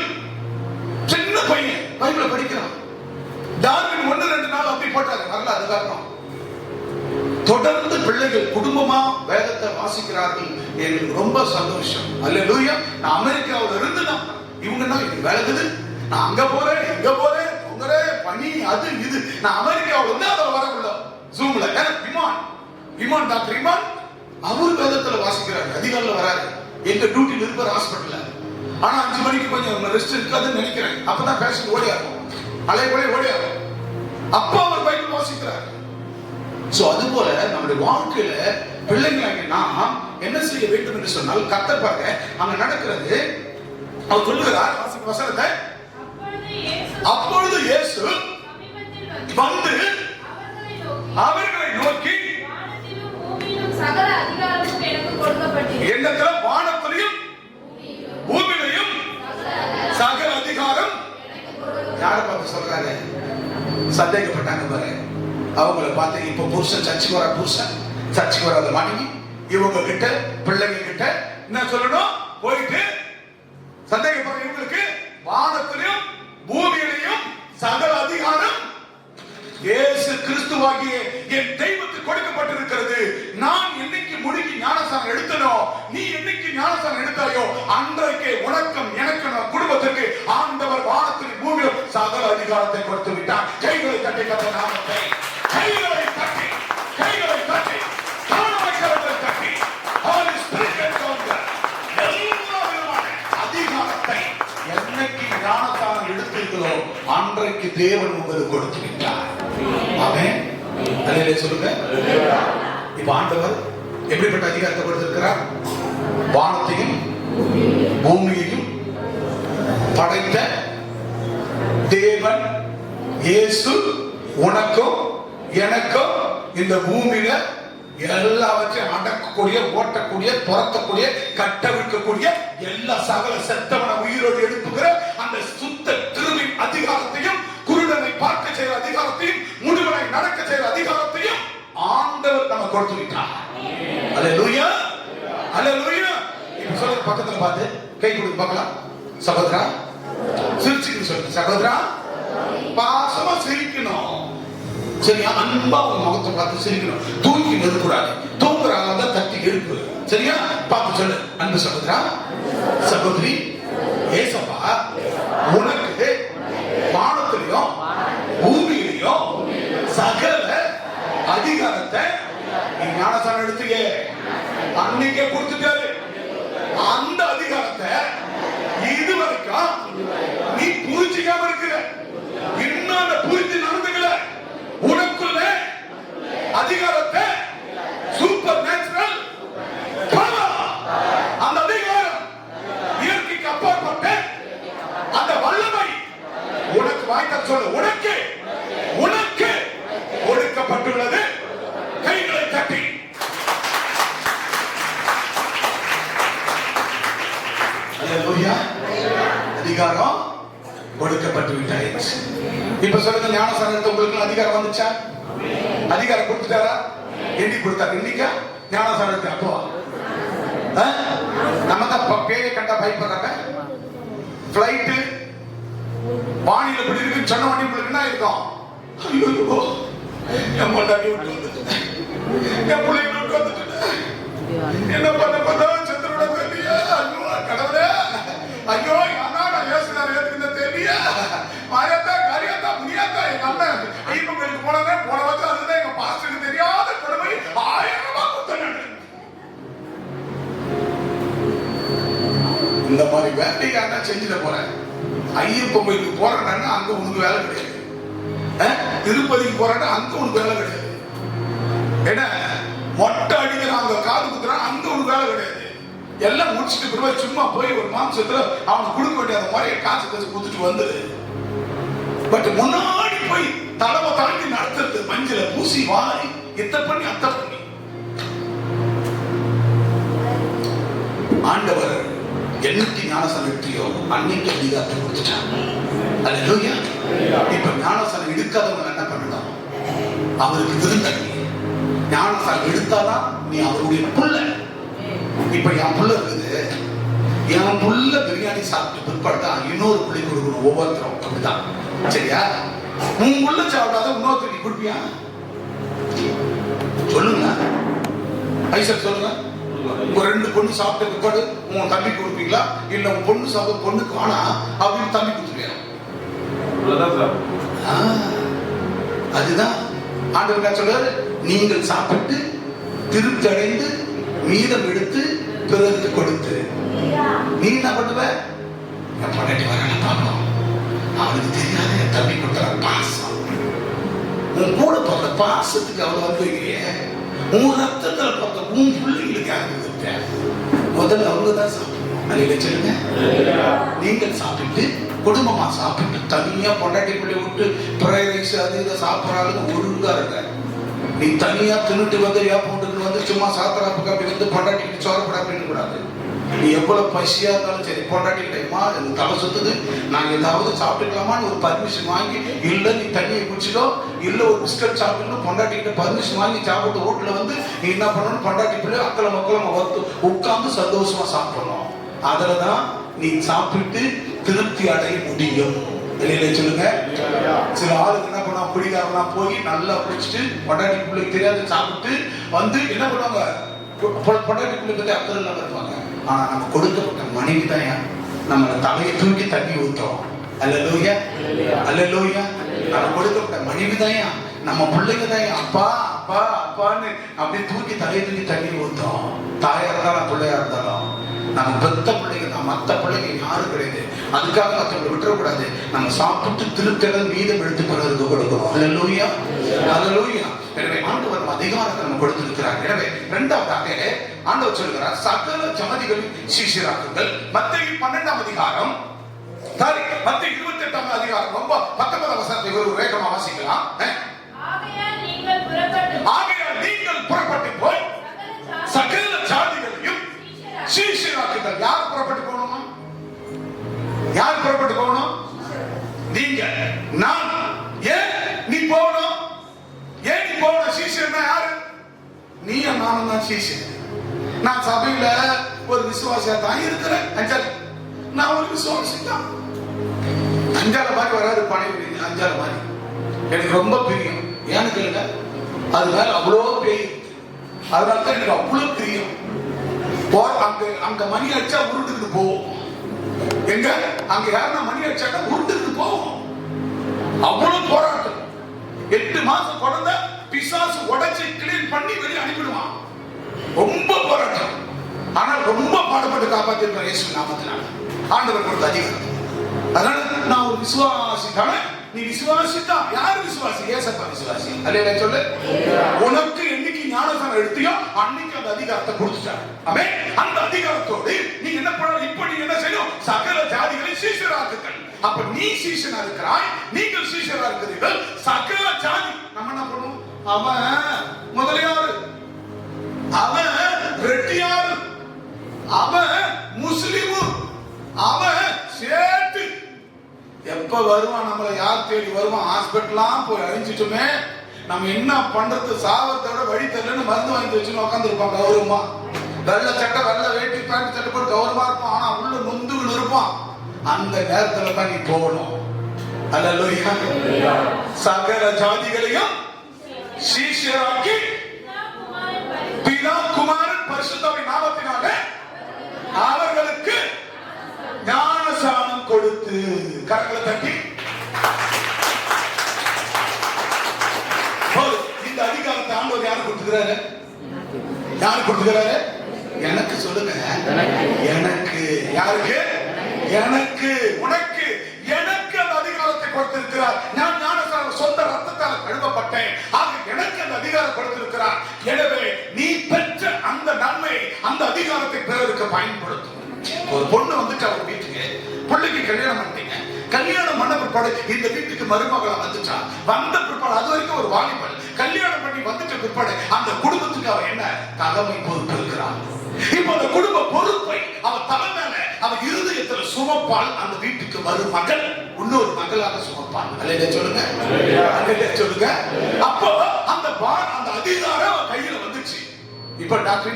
சின்ன பையன் பைபிளை படிக்கிறான். டார்வின் 1-2 நாள் அப்படி போட்டாரு, வரல. அதுக்கப்புறம் தொடர்ந்து பிள்ளைகள் குடும்பமா வேதத்தை வாசிக்கிறார்கள். எங்களுக்கு ரொம்ப சந்தோஷம். அல்லேலூயா. நான் அமெரிக்காவில் இருந்து இவங்கன்னா இது விளக்குது. நான் அங்க போறேன், இங்க போறேன், உங்களே பனி அது இது. நான் அமெரிக்காவில் இருந்து அதை வரவில்லை ஜூம்ல. விமான் டாக்டர் விமான் அவரு வேதத்துல வாசிக்கிறாரு. அதிகாரில் வராரு. எங்க டியூட்டியில் இருப்பார் ஹாஸ்பிட்டல்ல. ஆனா 5 மணிக்கு கொஞ்சம் ரெஸ்ட் இருக்காதுன்னு நினைக்கிறேன். அப்பதான் பேஷண்ட் ஓடியாரும், அலைபோலே ஓடியாரும். அப்பா அவர் பைபிள் வாசிக்கிறார். சோ அது போல நம்முடைய வாழ்க்கையில பிள்ளைங்களாக நாம் என்ன செய்ய வேண்டும் என்று சொன்னால், கர்த்தர் பாருங்க அங்க நடக்கிறது. அவர் சொல்லுகிறார் வசனத்தை, அப்பொழுது இயேசு வந்து அவர்களை நோக்கி
சகல அதிகாரமும் எனக்கு கொடுக்கப்பட்டது.
என்னத்துல வானத்திலையும் பூமியிலையும் சகல அதிகாரம் யாரை பார்த்து சொல்றாரு? சந்தேகப்பட்டாங்க பாரு. அவங்கள பார்த்து இப்ப புருஷன் சர்ச்சுக்கு வர புருஷன், சர்ச்சுக்கு வராத மனைவி, இவங்க கிட்ட பிள்ளைங்க கிட்ட என்ன சொல்லணும்? போயிட்டு சந்தேகப்படுற இவங்களுக்கு வானத்திலையும் பூமியிலையும் சகல அதிகாரம் இயேசு கிறிஸ்துவாகிய என் தெய்வத்துக்கு கொடுக்கப்பட்டிருக்கிறது. நான் என்னைக்கு முழுகி ஞானஸ்நானம் எடுத்தனோ, நீ என்னைக்கு ஞானஸ்நானம் எடுத்தாயோ, அன்றைக்கு உனக்கும் எனக்கு குடும்பத்துக்கு ஆண்டவர் வானத்தின் பூமியில் சகல அதிகாரத்தை கொடுத்து விட்டார். கைகளை தட்டி கட்ட நாமத்தை, கைகளை தட்டி, கைகளை தட்டி, தாழ்மைகளை தட்டி, Holy Spirit என்கிற எல்லா விதமான அதிகாரத்தை என்னைக்கு ஞானஸ்நானம் எடுத்தீர்களோ அன்றைக்கு தேவன் உங்களுக்கு கொடுத்து விட்டார். ஆமென். அல்லேலூயா சொல்லுங்க. இப்ப ஆண்டவர் எப்படிப்பட்ட அதிகாரத்தை கொடுத்திருக்கிறார்? வானத்தையும் பூமியையும் படைத்த தேவன் இயேசு உனக்கும் எனக்கும் இந்த பூமியில எல்லாவற்றையும் அடக்கக்கூடிய, ஓட்டக்கூடிய, துரத்தக்கூடிய, கட்டவிழ்க்கக்கூடிய, எல்லா சகல செத்தவன உயிரோடு எழுப்புகிற அந்த சுத்த திருவின் அதிகாரத்தையும், குருடனை பார்க்க செய்கிற அதிகாரத்தையும், முடுவனை நடக்க செய்கிற அதிகாரத்தையும் ஆண்டவர் நம்ம கொடுத்து விட்டார். அல்லேலூயா, அல்லேலூயா. இப்ப சொல்லுங்க, பக்கத்துல பார்த்து கை கொடுத்து பார்க்கலாம். சகோதரா சிரிச்சுக்கு சொல்லுங்க. சகோதரா பாசமா சிரிக்கணும். சரியா? அன்பா உங்க முகத்தை பார்த்து சிரிக்கணும். தூக்கி நிறுக்கூடாது. தூங்குறாங்க தட்டி எழுப்பு. சரியா? பார்த்து சொல்லு. அன்பு சகோதரா, சகோதரி, ஏசப்பா உனக்கு வானத்திலையும் பூமியிலையும் சகல அதிகாரத்தை நீ ஞானஸ்நானம் எடுத்தீங்க அன்னைக்கே கொடுத்துட்டாரு. அந்த அதிகாரத்தை இதுவரைக்கும் நீ புரிஞ்சிக்காம இருக்கிற, இன்னும் அந்த புரிஞ்சு நடந்துக்கல. உனக்குள்ள அதிகாரத்தை சூப்பர் நேச்சுரல் அந்த அதிகாரம், இயற்கைக்கு அப்பாற்பட்ட அந்த வல்லமை உனக்கு வாய்த்த சொல்ல, உனக்கு உனக்கு கொடுக்கப்பட்டுள்ளது. கைகளை தட்டி அல்லேலூயா. அதிகாரம் கொடுக்கப்பட்டு விட்டாயிடுச்சு. இப்ப சொல்லுங்க, ஞானஸ்நானத்துக்கு உங்களுக்கு அதிகாரம் வந்துச்சா? அதிகாரம் கொடுத்துட்டாரா? எண்ணி கொடுத்தாரு. இன்னைக்கா ஞானஸ்நானத்துக்கு அப்போ நம்ம தான் பேரை கண்டா பயப்படுறாங்க. பிளைட்டு வானிலை இப்படி இருக்கு சொன்ன உடனே உங்களுக்கு என்ன இருக்கும்? ஐயோ, என் பொண்டாட்டி விட்டு வந்துட்டேன், என் பிள்ளைங்க விட்டு வந்துட்டேன், என்ன பண்ண பார்த்தா சந்திரோட தெரியல. ஐயோ கடவுளே, ஐயோ நான் யோசனை ஏற்றுக்கிட்ட தெரியல. மாரியாத்தா, காரியாத்தா, முனியாத்தா, எங்க அண்ணன் ஐயப்பன் கோயிலுக்கு போனதே போன வருஷம் அதுதான் எங்க பாஸ்டருக்கு தெரியாத கொடுமை 1000 ரூபாய் கொடுத்தேன். இந்த மாதிரி வேலையை நான் செஞ்சுட போறேன். ஐயப்பன் கோயிலுக்கு போறேன்னா அங்க உனக்கு வேலை கிடையாது. திருப்பதிக்கு போறேன்னா அங்க உனக்கு வேலை கிடையாது. என்ன மொட்டை அடிக்கிற அங்க காது குத்துறான், அங்க உனக்கு வேலை கிடையாது. எல்லாம் முடிச்சுட்டு பிறகு சும்மா போய் ஒரு மாம்சத்துல அவனுக்கு கொடுக்க வேண்டிய அந்த முறையை காசு கொடுத்துட்டு வந்துடு. பட் முன்னாடி போய் தலைமை தாண்டி நடத்துறது, மஞ்சளை பூசி வாரி இத்த பண்ணி அத்த பண்ணி ஆண்டவர் என்னைக்கு ஞானஸ்நானம் எடுத்தியோ அன்னைக்கு அதிகாரத்தை கொடுத்துட்டாங்க. அல்லேலூயா. இப்ப ஞானஸ்நானம் எடுக்காதவங்க என்ன பண்ணணும்? அவருக்கு விருந்தடி. ஞானஸ்நானம் எடுத்தாதான் நீ அவருடைய புள்ள. இப்ப என் புள்ள இருக்குது, என் புள்ள பிரியாணி சாப்பிட்டு பிற்பாடுதான் இன்னொரு புள்ளி கொடுக்கணும். ஒவ்வொருத்தரும் அப்படிதான். சரியா? உன் புள்ள சாப்பிடாத இன்னொருத்தருக்கு கொடுப்பியா? சொல்லுங்க, ஐசர் சொல்லுங்க. ஒரு 2 பொண்ணு சாப்பிட்ட பிற்பாடு உன் தம்பி கொடுப்பீங்களா? இல்ல உன் பொண்ணு சாப்பிட பொண்ணுக்கு ஆனா அப்படின்னு தம்பி கொடுத்துருவியா? அதுதான் ஆண்டவர் சொல்றாரு, நீங்கள் சாப்பிட்டு திருப்தி அடைந்து மீதம் எடுத்து பிறருக்கு கொடுத்து. நீ என்ன பண்ணுவ? என் பொண்டாட்டி வர பார்க்கணும், அவனுக்கு தெரியாத என் தம்பி கொடுத்த பாசம், உன் கூட பிறந்த பாசத்துக்கு அவ்வளவு வந்துருக்கிய, உன் ரத்தத்துல பிறந்த உன் பிள்ளைங்களுக்கு யாருக்கு முதல்ல அவங்கதான் சாப்பிடணும். அல்லேலூயா சொல்லுங்க. நீங்கள் சாப்பிட்டு குடும்பமா சாப்பிட்டு தனியா பொண்டாட்டி பிள்ளை விட்டு ஃப்ரைட் ரைஸ் அது இதை சாப்பிட்றாங்க ஒழுங்கா இருக்க. நீ தனியா தின்னுட்டு வந்து ஏன் போட்டு
வந்து சும்மா சாத்திராப்புக்கு அப்படி வந்து பொண்டாட்டிக்கிட்டு சோறப்பட அப்படின்னு கூடாது. நீ எவ்வளவு பசியா இருந்தாலும் சரி, பொண்டாட்டிக்கிட்டேம்மா எனக்கு தலை சுத்துது, நான் ஏதாவது சாப்பிட்டுக்கலாமான்னு ஒரு பர்மிஷன் வாங்கி, இல்ல நீ தண்ணியை குடிச்சிக்கோ, இல்ல ஒரு பிஸ்கட் சாப்பிடணும், பொண்டாட்டிக்கிட்ட பர்மிஷன் வாங்கி சாப்பிட்டு வீட்டுல வந்து நீ என்ன பண்ணணும், பொண்டாட்டி பிள்ளை அக்கலை மக்களமா வறுத்து உட்கார்ந்து சந்தோஷமா சாப்பிடணும். அதுலதான் நீ சாப்பிட்டு திருப்தி அடைய முடியும். வெளியில சொல்லுங்க. சில ஆளுக்கு என்ன பண்ணா, குடிகாரனா போய் நல்லா குடிச்சிட்டு பொண்டாட்டி பிள்ளைக்கு தெரியாது சாப்பிட்டு வந்து என்ன பண்ணுவாங்க, பொண்டாட்டி பிள்ளை பத்தி அக்கறை இல்லாம இருப்பாங்க. ஆனா நம்ம கொடுக்கப்பட்ட மனைவி தான் நம்ம தலையை தூக்கி தண்ணி ஊத்துறோம். அல்லேலூயா, அல்லேலூயா. நம்ம கொடுக்கப்பட்ட மனைவி தான், நம்ம பிள்ளைங்க தான் அப்பா அப்பா அப்பான்னு அப்படியே தூக்கி தலையை தூக்கி தண்ணி ஊத்துறோம். தாயா இருந்தாலும் பிள்ளையா இருந்தாலும் நம்ம பெத்த பிள்ளைங்க தான், மற்ற பிள்ளைங்க யாரும் கிடையாது. அதுக்காக மற்றவங்களை விட்டுறக்கூடாது. நம்ம சாப்பிட்டு திருத்தல மீதம் எடுத்து பிறருக்கு கொடுக்கணும். அல்லேலூயா, அல்லேலூயா. எனவே ஆண்டவர் அதிகாரத்தை நம்ம கொடுத்திருக்கிறார். எனவே இரண்டாவதாக ஆண்டவர் சொல்கிறார், சகல ஜாதிகளின் சீஷராக்குங்கள். மத்தேயு 12ஆம் அதிகாரம், மத்தேயு 28ஆம் அதிகாரம் ரொம்ப 19ஆம் வசனத்தை ஒரு வேகமா வாசிக்கலாம்.
ஆகையால் நீங்கள் புறப்பட்டு போய்
சகல ஜாதிகளையும் சீஷராக்குங்கள். யார் புறப்பட்டு போகணுமா? யார் புறப்பட்டு போகணும்? நீங்க, நான். ஏன் நீ போகணும்? ஏன் நீ போகணும்? சீஷர்னா யாரு? நீயா நானும் தான் சீஷர். நான் சபையில ஒரு விசுவாசியா தான் இருக்கிறேன். அஞ்சால நான் ஒரு விசுவாசி தான். அஞ்சால மாதிரி வராது பணி, அஞ்சால மாதிரி எனக்கு ரொம்ப பிரியம். ஏன்னு கேளுங்க, அது மேல அவ்வளோ பேய், அதனால தான் எனக்கு அவ்வளவு பிரியம். அங்க மணி அடிச்சா உருண்டுக்கு போவோம். எங்க அங்க யாருன்னா மணி அடிச்சாக்கா உருண்டுக்கு போவோம். அவ்வளவு போராட்டம். 8 மாசம் குழந்தை பிசாசு உடைச்சு கிளீன் பண்ணி வெளியே அனுப்பிடுவான். ரொம்ப போராட்டம். ஆனால் ரொம்ப பாடுபட்டு காப்பாத்திருக்கிற இயேசு நாமத்தினால ஆண்டவர் கொடுத்த அதிகாரம். அதனால நான் ஒரு விசுவாசி தானே. நீ விசுவாசித்தான். யார் விசுவாசி? ஏசப்பா விசுவாசி. அல்லேலூயா சொல்லு. உனக்கு என்னைக்கு ஞானஸ்நானம் எடுத்தியோ அன்னைக்கு அந்த அதிகாரத்தை கொடுத்துட்டார். ஆமென். அந்த அதிகாரத்தோடு நீ என்ன பண்ணணும்? இப்ப நீ என்ன செய்யணும்? சகல ஜாதிகளை சீஷராக்குங்கள். அப்ப நீ சீஷனா இருக்கிறாய், நீங்கள் சீஷரா இருக்கிறீர்கள். சகல ஜாதி நம்ம என்ன பண்ணுவோம்? அவன் முதலியாரு, அவன் ரெட்டியாரு, அவன் முஸ்லிமு, அவன் சேட்டு. எப்ப வருவான்? நம்மளை யார் தேடி வருவான்? ஹாஸ்பிட்டலாம் போய் அழிஞ்சிட்டுமே, நம்ம என்ன பண்றது, சாவத்தோட வழி தெரியலன்னு மருந்து வாங்கி வச்சுன்னு உட்காந்துருப்பான் கௌரவமா. வெள்ளை சட்டை, வெள்ளை வேட்டி, பேண்ட் சட்டை போட்டு கௌரவமா இருப்பான். ஆனா உள்ள நொந்துன்னு இருப்பான். அந்த நேரத்துல தான் நீ போகணும். அல்லேலூயா. சகல ஜாதிகளையும் சீஷராக்கி பிதா குமாரன் பரிசுத்தாவின் நாமத்தினாலே அவர்களுக்கு ஞானஸ்நானம் கொடுத்து. கரங்களை தட்டி. இந்த அதிகாரத்தை ஆண்டவர் யாரு கொடுத்துக்கிறாரு? யாரு கொடுத்துக்கிறாரு? எனக்கு சொல்லுங்க. எனக்கு. யாருக்கு? எனக்கு. உனக்கு. எனக்கு அந்த அதிகாரத்தை கொடுத்திருக்கிறார். நான் ஞானஸ்நானம் சொந்த ரத்தத்தால் கழுவப்பட்டேன். ஆக எனக்கு அந்த அதிகாரம் கொடுத்திருக்கிறார். எனவே நீ பெற்ற அந்த நன்மை, அந்த அதிகாரத்தை பிறருக்கு பயன்படுத்தும். ஒரு பொண்ணு வந்துட்டு அவர் வீட்டுக்கு, பிள்ளைக்கு கல்யாணம் பண்ணிட்டீங்க. கல்யாணம் பண்ண பிற்பாடு இந்த வீட்டுக்கு மருமகளா வந்துச்சா, வந்த பிற்பாடு அது வரைக்கும் ஒரு வாலிபன், கல்யாணம் பண்ணி வந்துட்ட பிற்பாடு அந்த குடும்பத்துக்கு அவ என்ன தலைமை பொறுப்பு இருக்கிறான். இப்ப அந்த குடும்ப பொறுப்பை அவ தலை மேல அவ இருதயத்துல சுமப்பால். அந்த வீட்டுக்கு மருமகள் இன்னொரு மகளாக சுமப்பால். அல்லேலூயா சொல்லுங்க. அல்லேலூயா சொல்லுங்க. அப்போ அந்த அதிகாரம் அவ கையில வந்துச்சு. இப்ப டாக்டர்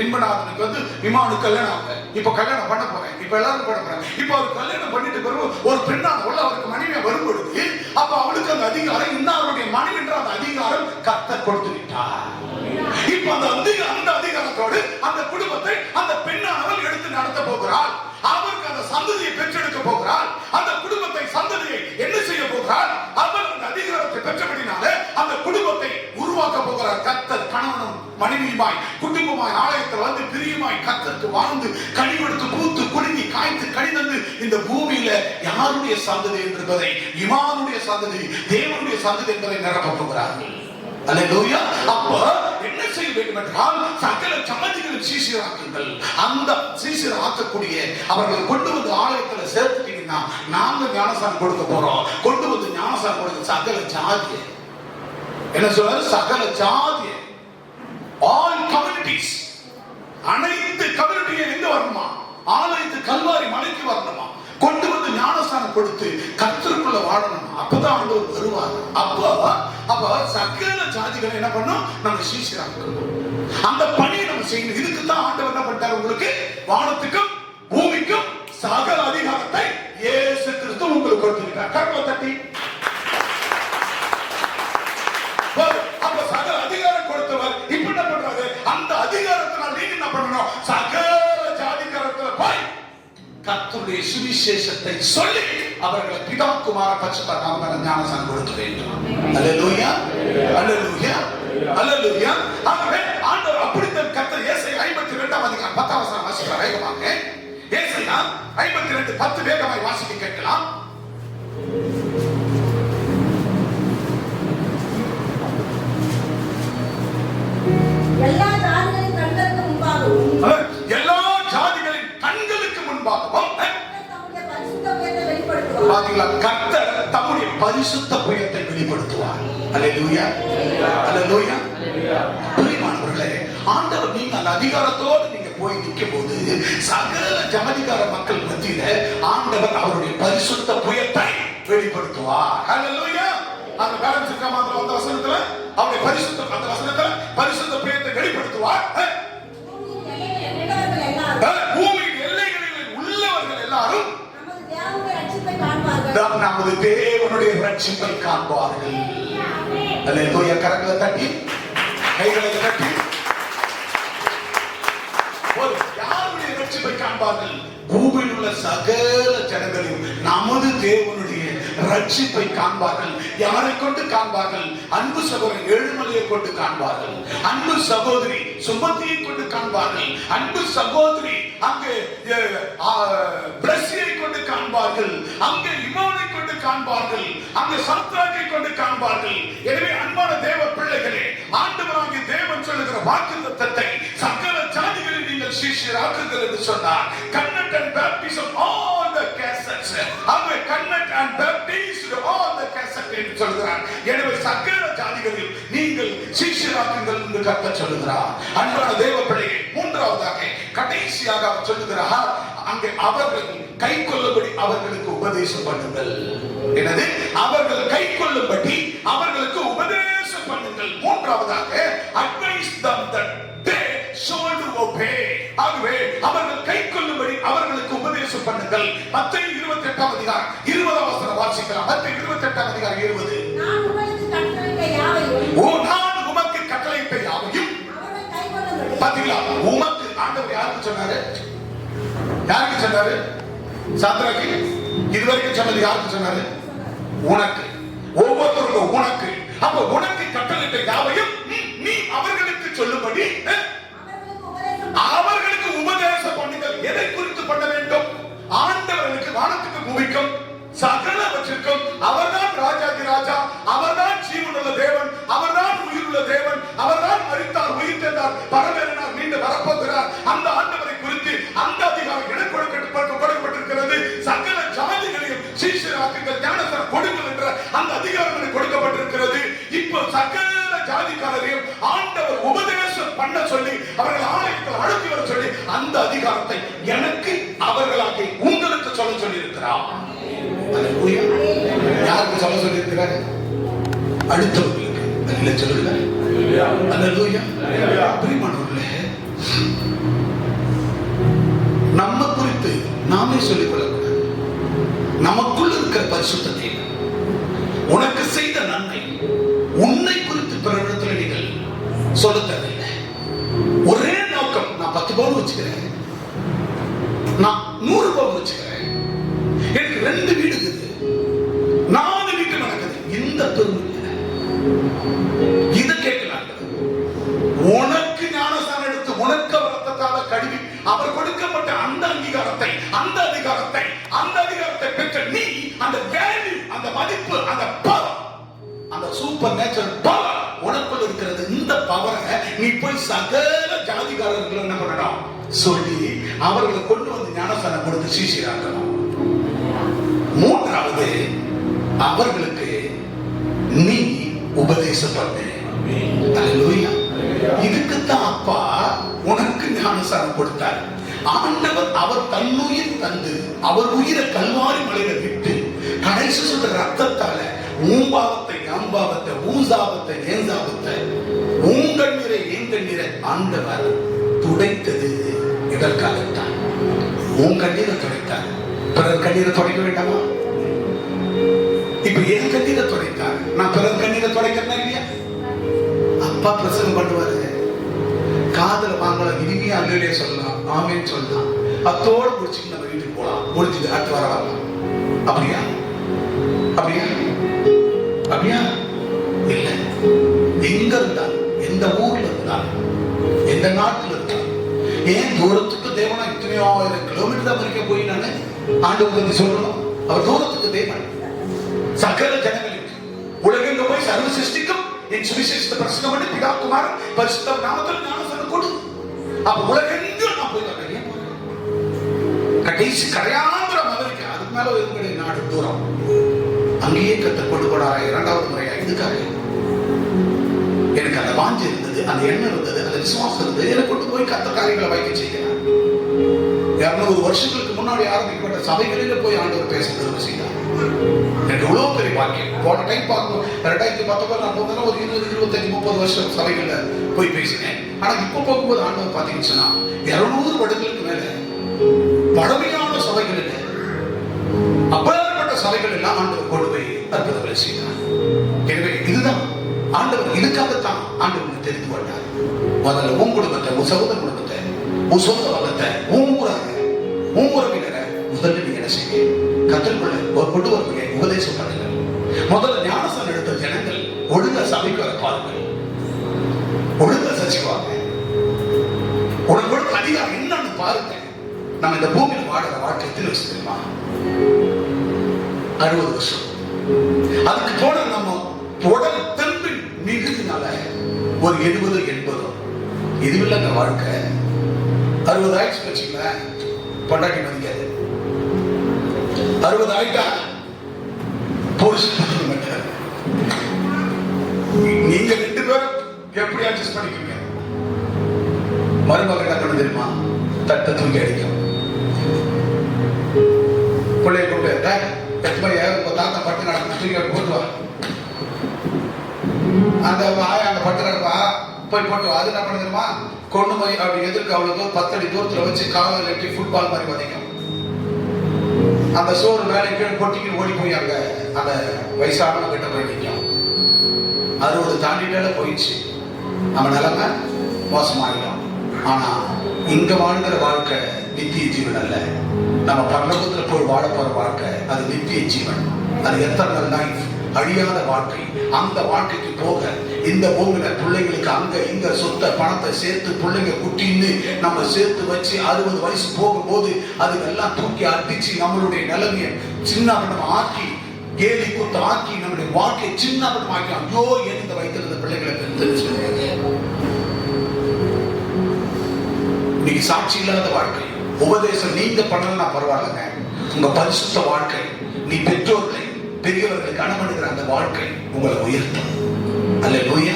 இன்பநாதனுக்கு வந்து இமானுக்கு கல்யாணம் ஆகுது. இப்ப கல்யாணம் பண்ண போறேன். இப்ப எல்லாரும் பண்ண போறேன். இப்ப அவர் கல்யாணம் பண்ணிட்டு பிறகு ஒரு பெண்ணானவள் அவருக்கு மனைவியா வரும்பொழுது அப்ப அவளுக்கு அந்த அதிகாரம், இன்னொருடைய மனைவி என்ற அந்த அதிகாரம் கர்த்தர் கொடுத்து விட்டார். இப்ப அந்த அதிகாரத்தோடு அந்த குடும்பத்தை அந்த பெண்ணானவள் எடுத்து நடத்த போகிறாள். அவருக்கு அந்த சந்ததியை பெற்றெடுக்க போகிறாள். அந்த குடும்பத்தை சந்ததியை என்ன செய்ய போகிறாள்? அவள் அந்த அதிகாரத்தை பெற்றபடினாலே அந்த குடும்பத்தை உருவாக்க போகிறார். கர்த்தர் கணவனும் மனைவியுமாய் குடும்பமாய் ஆலயத்தில் வந்து பிரியமாய் கர்த்தருக்கு வாழ்ந்து கனிவெடுத்து பூத்து குலுங்கி காய்த்து கனிதந்து இந்த பூமியில யாருடைய சந்ததி என்பதை, இமானுடைய சந்ததி, தேவனுடைய சந்ததி என்பதை நிரப்ப போகிறார்கள். அல்லேலூயா. அப்ப என்ன செய்ய வேண்டும் என்றால் சகல ஜாதிகளின் சீஷராக்குங்கள். அந்த சீஷரை ஆக்கக்கூடிய அவர்களை கொண்டு வந்து ஆலயத்துல சேர்த்துட்டீங்கன்னா நாங்க ஞானஸ்நானம் கொடுக்க போறோம். கொண்டு வந்து ஞானஸ்நானம் கொடுக்க சகல ஜாதியை என்ன சொல்றாரு? சகல ஜாதியை. ஆல் கம்யூனிட்டிஸ், அனைத்து கம்யூனிட்டியும் எங்க வரணுமா? ஆலயத்து கல்வாரி மலைக்கு வரணுமா? கொண்டு வந்து ஞானஸ்தானம் கொடுத்து கர்த்தருக்குள்ள வாழணும். அப்பதான் ஆண்டவர் வருவார். அப்ப சகல ஜாதிகளை என்ன பண்ணும்? நம்ம சீஷராக்கணும். அந்த பணியை நம்ம செய்யணும். இதுக்கு தான் ஆண்டவர் என்ன பண்ணிட்டார்? உங்களுக்கு வானத்துக்கும் பூமிக்கும் சகல அதிகாரத்தை இயேசு கிறிஸ்து உங்களுக்கு கொடுத்திருக்கிறார். கரங்களை தட்டி. அப்ப சகல அதிகாரம் கொடுத்தவர் இப்ப என்ன பண்றாரு? அந்த அதிகாரத்தினால் நீங்க என்ன பண்ணணும்? சகல ஜாதிகாரத்துல போய் கர்த்தருடைய சுவிசேஷத்தை சொல்லி அவர்களை பிதா குமார பரிசுத்த நாமத்தால் ஞானஸ்நானம் கொடுக்க வேண்டும். அல்லேலூயா, அல்லேலூயா, அல்லேலூயா. ஆகவே ஆண்டவர் அப்படித்தான் கர்த்தர் ஏசாயா 52ஆம் அதிகாரம் 10ஆம் வசனம் வாசிக்க வேகமாக. ஏசாயா 52:10 வேகமாய் வாசிக்க கேட்கலாம்.
எல்லா ஜாதிகளின் கண்களுக்கு முன்பாகவும்
எல்லா ஜாதிகளின் கண்களுக்கு முன்பாகவும்
தம்முடைய பரிசுத்த புயத்தை வெளிப்படுத்துவார்.
பாத்தீங்களா? கர்த்தர் தம்முடைய பரிசுத்த புயத்தை வெளிப்படுத்துவார். அல்லேலூயா, அல்லேலூயா. பிரியமானவர்களே, ஆண்டவர் நீங்க அந்த அதிகாரத்தோடு நீங்க போய் நிற்கும் போது சகல ஜாதிகார மக்கள் மத்தியில ஆண்டவர் அவருடைய பரிசுத்த புயத்தை வெளிப்படுத்துவார். அல்லேலூயா. அந்த பேலன்ஸ் இருக்க மாதிரி அந்த வசனத்துல அவருடைய பரிசுத்த, அந்த வசனத்துல பரிசுத்த புயத்தை வெளிப்படுத்துவார். பூமியின் எல்லைகளில் உள்ளவர்கள் எல்லாரும் நமது தேவனுடைய ரட்சிப்பை காண்பார்கள். அல்லேலூயா. கரங்களை தட்டி, கைகளை தட்டி. யாருடைய ரட்சிப்பை காண்பார்கள்? பூமியில் உள்ள சகல ஜனங்களையும் நமது தேவனுடைய ரட்சிப்பை காண்பார்கள். யாரை கொண்டு காண்பார்கள்? அன்பு சகோதரன் ஏழுமலையை கொண்டு காண்பார்கள். அன்பு சகோதரி சுமதியை கொண்டு காண்பார்கள். அன்பு சகோதரி அங்கே பிரசியை கொண்டு காண்பார்கள். அங்கே இமோனை கொண்டு காண்பார்கள். அங்கே சத்ராக்கை கொண்டு காண்பார்கள். எனவே அன்பான தேவ பிள்ளைகளே, ஆண்டவராகிய தேவன் சொல்லுகிற வாக்குத்தத்தத்தை சகல ஜாதிகளில் நீங்கள் சீஷராக்குங்கள் என்று சொன்னார். Kannada and baptism all the cassettes. அங்கே Kannada and baptized all the cassettes என்று சொல்கிறார். எனவே சகல ஜாதிகளில் நீங்கள் சீஷராக்குங்கள் என்று கர்த்தர் சொல்கிறார். அன்பான தேவ பிள்ளைகளே, மூன்றாவதாக கடைசியாக அவர் சொல்லுகிறார், அங்கே அவர்கள் கை கொள்ளும்படி அவர்களுக்கு உபதேசம் பண்ணுங்கள். என்னது? அவர்கள் கை கொள்ளும்படி அவர்களுக்கு உபதேசம் பண்ணுங்கள். மூன்றாவதாக advise them that they should obey. ஆகவே அவர்கள் கை கொள்ளும்படி அவர்களுக்கு உபதேசம் பண்ணுங்கள். மத்தேயு 28ஆம் அதிகாரம் 20ஆம் வசனம் வாசிக்கலாம். மத்தேயு 28ஆம் அதிகாரம் 20.
நான் உங்களுக்கு கட்டளையிட்ட யாவையும்
நான் உமக்கு கட்டளையிட்ட யாவையும்
அவர்கள் கைக்கொள்ளும்படி.
பாத்தீங்களா? உமக்கு ஆண்டவர் யாருக்கு சொன்னாரு? யாருக்கு சொன்னாரு? சாத்ராக்கு. இதுவரைக்கும் சொன்னது யாருக்கு சொன்னாரு? உனக்கு. ஒவ்வொருத்தருக்கும் உனக்கு. அப்ப உனக்கு கட்டளையிட்ட யாவையும் நீ அவர்களுக்கு சொல்லும்படி அவர்களுக்கு உபதேசம் பண்ணுங்கள். எதை குறித்து பண்ண வேண்டும்? ஆண்டவர்களுக்கு வானத்துக்கு பூமிக்கும் சகலவற்றிற்கும் அவர்தான் ராஜாதி ராஜா, அவர்தான் ஜீவனுள்ள தேவன், அவர்தான் உயிருள்ள தேவன், அவர்தான் மரித்தார் உயிர் தெழுந்தார் பரமேறினார் மீண்டும் வரப்போகிறார். அந்த ஆண்டவரை குறித்து அந்த அதிகாரம் எனக்கு கொடுக்கப்பட்டிருக்கிறது. சகல ஜாதிகளையும் சீஷராக்குங்கள், ஞானஸ்நானம் கொடுங்கள் என்ற அந்த அதிகாரம் கொடுக்கப்பட்டிருக்கிறது. இப்போ சகல ஜாதிக்காரரையும் ஆண்டவர் உபதேசம் பண்ண சொல்லி அவர்கள் ஆலயத்தில் அழைத்து வர சொல்லி அந்த அதிகாரத்தை எனக்கு அவர்களாக உங்களுக்கு சொல்ல சொல்லி இருக்கிறார். யாருக்கு சொல்ல சொல்லி இருக்கிறார்? அடுத்தவர்களுக்கு. அல்லேலூயா சொல்லுங்க. அல்லேலூயா. பிரியமானவர்களே, நம்ம குறித்து நாமே சொல்லிக் கொள்ளக்கூடாது. நமக்குள்ள இருக்கிற பரிசுத்த தேவன் உனக்கு செய்த நன்மை உன்னை குறித்து பிறரிடத்தில் நீங்கள் சொல்ல தேவையில்லை. ஒரே நோக்கம், நான் 10 பவுன் வச்சுக்கிறேன், நான் 100 பவுன் வச்சுக்கிறேன், எனக்கு 2 வீடு இருக்குது, 4 வீட்டு நடக்குது, இந்த பெருமை இதை கேட்கலாம். உனக்கு ஞானஸ்நானம் எடுத்து உனக்கு ரத்தத்தால கழுவி அவர் கொடுக்கப்பட்ட அந்த அங்கீகாரத்தை, அந்த அதிகாரத்தை, அந்த அதிகாரத்தை பெற்ற நீ அந்த வேல்யூ, அந்த மதிப்பு, அந்த பவர், அந்த சூப்பர் நேச்சுரல் பவர் உனக்குள்ள இருக்கிறது. இந்த பவரை நீ போய் சகல ஜாதிகாரர்கள் என்ன பண்ணணும் சொல்லி அவர்களை கொண்டு வந்து ஞானஸ்நானம் கொடுத்து சீஷராக்கணும். மூன்றாவது, அவர்களுக்கு நீ உபதேசம் பண்ணு. அல்லேலூயா.
இதுக்குத்தான் அப்பா உனக்கு ஞானஸ்நானம் கொடுத்தார். ஆண்டவர் அவர் தன்னுயிர் தந்து அவர் உயிரை கல்வாரி மலையில விட்டு கடைசி சொல்ற ரத்தத்தால ஊம்பாவத்தை யாம்பாவத்தை ஊசாபத்தை ஏந்தாபத்தை ஊங்கண்ணீரை ஏங்கண்ணீரை ஆண்டவர் துடைத்தது இதற்காகத்தான். உன் கண்ணீரை துடைத்தார், பிறர் கண்ணீரை துடைக்க வேண்டாமா? இப்ப என் கண்ணீரை துடைத்தார், நான் பிறர் கண்ணீரை துடைக்கிறேன்னா இல்லையா? அப்பா பிரசங்கம் பண்ணுவாரு, காதல வாங்கல இனிமையா அல்லையே சொல்லலாம், ஆமேன்னு சொல்லலாம், அத்தோடு முடிச்சுட்டு நம்ம வீட்டுக்கு போலாம், முடிச்சுட்டு அடுத்து வர வரலாம். அப்படியா? அப்படியா? அப்படியா? இல்ல. எங்க இருந்தாலும், எந்த ஊர்ல இருந்தாலும், எந்த நாட்டுல இருந்தாலும், ஏன் தூரத்துக்கு தேவனா இத்தனையோ 1000 கிலோமீட்டர் அமெரிக்கா போய் நானு ஆண்டவருக்கு சொல்லணும். அவர் தூரத்துக்கு தேவன், சகல ஜனங்களுக்கு உலகெங்க போய் சர்வ சிருஷ்டிக்கும் என் சுவிசேஷத்தை பிரசங்கம் பண்ணி பிதா குமாரன் பரிசுத்த நாமத்தில் ஞானஸ்நானம் கொடு. அப்ப உலகெங்கும் நான் போய் வரேன். கடைசி கரையாந்திரம் அமெரிக்கா, அதுக்கு மேல எங்களுடைய நாடு தூரம், அங்கேயே கத்தர் கொண்டு போனாரா 2வது முறையா? இதுக்காக எனக்கு அந்த வாஞ்சி இருந்தது, அந்த எண்ணம் இருந்தது, அந்த விசுவாசம் இருந்தது, எனக்கு கொண்டு போய் கத்த காரியங்களை வைக்க செய்கிறார். 200 வருஷங்களுக்கு முன்னாடி ஆரம்பிக்கப்பட்ட சபைகளில போய் ஆண்டவர் பேச திரும்ப செய்தார். எனக்கு எவ்வளவு பெரிய பாக்கியம். போன டைம் பார்க்கும் 2019 நான் போனா ஒரு 20, 25, 30 வருஷம் சபைகள்ல போய் பேசினேன். ஆனா இப்ப போகும்போது ஆண்டவர் பாத்தீங்கன்னா 200 வருடங்களுக்கு மேல பழமையான சபைகளில் அப்பேற்பட்ட சபைகள் எல்லாம் ஆண்டவர் கொண்டு போய் அற்புதங்களை செய்தார். எனவே இதுதான் ஆண்டவர், இதுக்காகத்தான் ஆண்டவர் தெரிந்து கொண்டார். முதல்ல உன் குடும்பத்தை, உன் சகோதர குடும்பத்தை, உன் சொந்த வகத்தை, உன் உறவினரை முதல்ல நீங்க என்ன செய்ய கற்றுக்கொள்ள ஒரு கொண்டு வருவீங்க, உபதேசம் பண்ணுங்க. முதல்ல ஞானஸ்நானம் எடுத்த ஜனங்கள் ஒழுங்கா சபைக்கு வர பாருங்கள், ஒழுங்கா சச்சிவாங்க, உனக்கு அதிகாரம் என்னன்னு பாருங்க. நம்ம இந்த பூமியில் வாடுற வாழ்க்கை எத்தனை வருஷம் தெரியுமா? 60 வருஷம். அதுக்கு போன நம்ம உடல் தெம்பின் மிகுதினால ஒரு 70, 80 இதுவில்ல அந்த வாழ்க்கை. 60 ஆயிடுச்சு வச்சுங்களேன், பொண்டாட்டி மதிக்காது. 60 ஆயிட்டா புருஷன் மாட்டார். நீங்க 2 பேரும் எப்படி அட்ஜஸ்ட் பண்ணிக்கீங்க? மருமகன் என்ன பண்ண தெரியுமா? தட்டை தூக்கி அடிக்கும். பிள்ளைய கூப்பிட்டு உங்க தாத்தா பட்டு நடக்கும் தூக்கி போட்டுவா, அந்த அந்த பட்டு கிடப்பா போய் போட்டு. அது என்ன பண்ண தெரியுமா? கொண்டு போய் அப்படி எதிர்க்கு அவ்வளவு 10 அடி தூரத்துல வச்சு காவல் கட்டி ஃபுட்பால் மாதிரி வதைக்கும். அந்த சோறு மேலே கீழே கொட்டிக்கு ஓடி போய் அங்க அந்த வயசான கிட்ட போய் நிற்கும். 60 தாண்டிட்டால போயிடுச்சு, நம்ம நிலைமை மோசமாகிடும். ஆனா இங்க வாழ்கிற வாழ்க்கை நித்திய ஜீவன் அல்ல. நம்ம பரலோகத்துல போய் வாழ போற வாழ்க்கை அது நித்திய ஜீவன், அது எத்தனை லைஃப், அழியாத வாழ்க்கை. அந்த வாழ்க்கைக்கு போக இந்த பூமியில பிள்ளைங்களுக்கு அங்க இங்க சொத்த பணத்தை சேர்த்து பிள்ளைங்க குட்டின்னு நம்ம சேர்த்து வச்சு 60 வயசு போகும்போது அதுக்கெல்லாம் தூக்கி அடிச்சு நம்மளுடைய நிலைமையை சின்ன ஆக்கி, கேலி குத்து ஆக்கி, நம்மளுடைய வாழ்க்கையை சின்ன ஆக்கி, ஐயோ ஏன் இந்த வயிற்றுல பிள்ளைகளை தெரிஞ்சு நீங்க சாட்சி இல்லாத வாழ்க்கை. உபதேசம் நீங்க பண்ணலன்னா பரவாயில்லைங்க, உங்க பரிசுத்த வாழ்க்கை, நீ பெற்றோர்களை பெரியவர்களுக்கு அனுமதிக்கிற அந்த வாழ்க்கை உங்களை உயர்த்தும். அல்லேலூயா.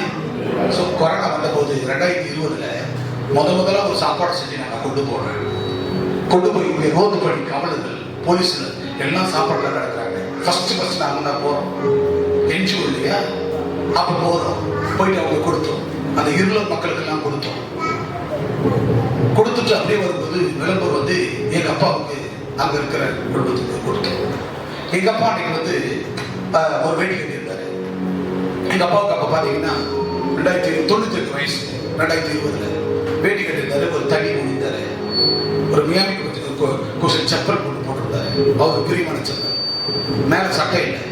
சோ கொரோனா வந்த போது 2020ல முதல்ல ஒரு சாப்பாடு செஞ்சு நாங்க கொண்டு போய் இங்க ரோந்து படி கவலைகள் போலீஸ்ல எல்லாம் சாப்பாடுல நடக்கிறாங்க. ஃபர்ஸ்ட் நாங்க தான் போறோம், என்ஜி இல்லையா, அப்ப போறோம், போயிட்டு அவங்க கொடுத்தோம், அந்த இருளர் மக்களுக்கு எல்லாம் கொடுத்துட்டு அப்படியே வரும்போது விளம்பரம் வந்து எங்க அப்பாவுக்கு அங்க இருக்கிற குடும்பத்துக்கு கொடுத்தோம். எங்க அப்பா அன்னைக்கு வந்து ஒரு வேட்டி கட்டியிருந்தாரு. எங்க அப்பாவுக்கு அப்ப பாத்தீங்கன்னா 98 வயசு, 2020ல வேட்டி கட்டியிருந்தாரு, ஒரு தண்ணி முடிந்தாரு, ஒரு மியாமி குஷன் செப்பல் போட்டிருந்தாரு, அவருக்கு பிரியமான செப்பல், மேல சட்டை இல்லை.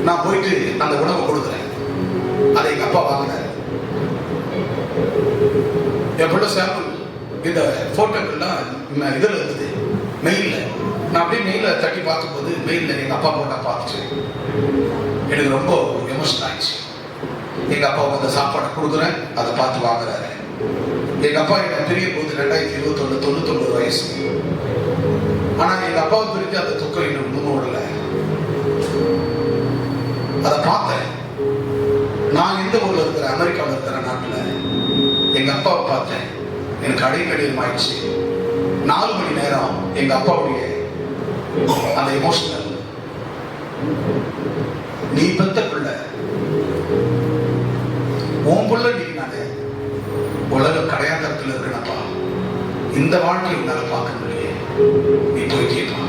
நான் போயிட்டு அந்த உணவை கொடுக்குறேன், அதை எங்க அப்பா வாங்கினாரு. எவ்வளவு சாம்பிள் இந்த போட்டோக்கள்லாம் இதுல இருந்தது மெயில்ல. நான் அப்படியே மெயில தட்டி பார்க்கும்போது மெயில்ல எங்க அப்பா போட்டா பார்த்துச்சு. எனக்கு ரொம்ப எமோஷனல் ஆயிடுச்சு. எங்க அப்பாவுக்கு அந்த சாப்பாடை கொடுக்குறேன், அதை பார்த்து வாங்குறாரு. எங்க அப்பா என்ன பிரிய போது 2021 99 வயசு. ஆனா எங்க அப்பாவை பிரிஞ்சு அந்த துக்கம் இன்னும் இன்னும் ஓடல. அதை பார்த்தேன். நான் எந்த ஊர்ல இருக்கிற, அமெரிக்காவில் இருக்கிற நாட்டுல பார்த்தேன். எனக்கு அடிக்கடியும் ஆயிடுச்சு. 4 மணி நேரம் எங்க அப்பாவுடைய அந்த எமோஷனல், நீ பெத்த பிள்ளை, உன் பிள்ளை, நீ நானே உலக கடையாந்தரத்தில் இருக்கணப்பா, இந்த வாழ்க்கை உன்னால பார்க்க முடியல, நீ போய்க்கேப்பா,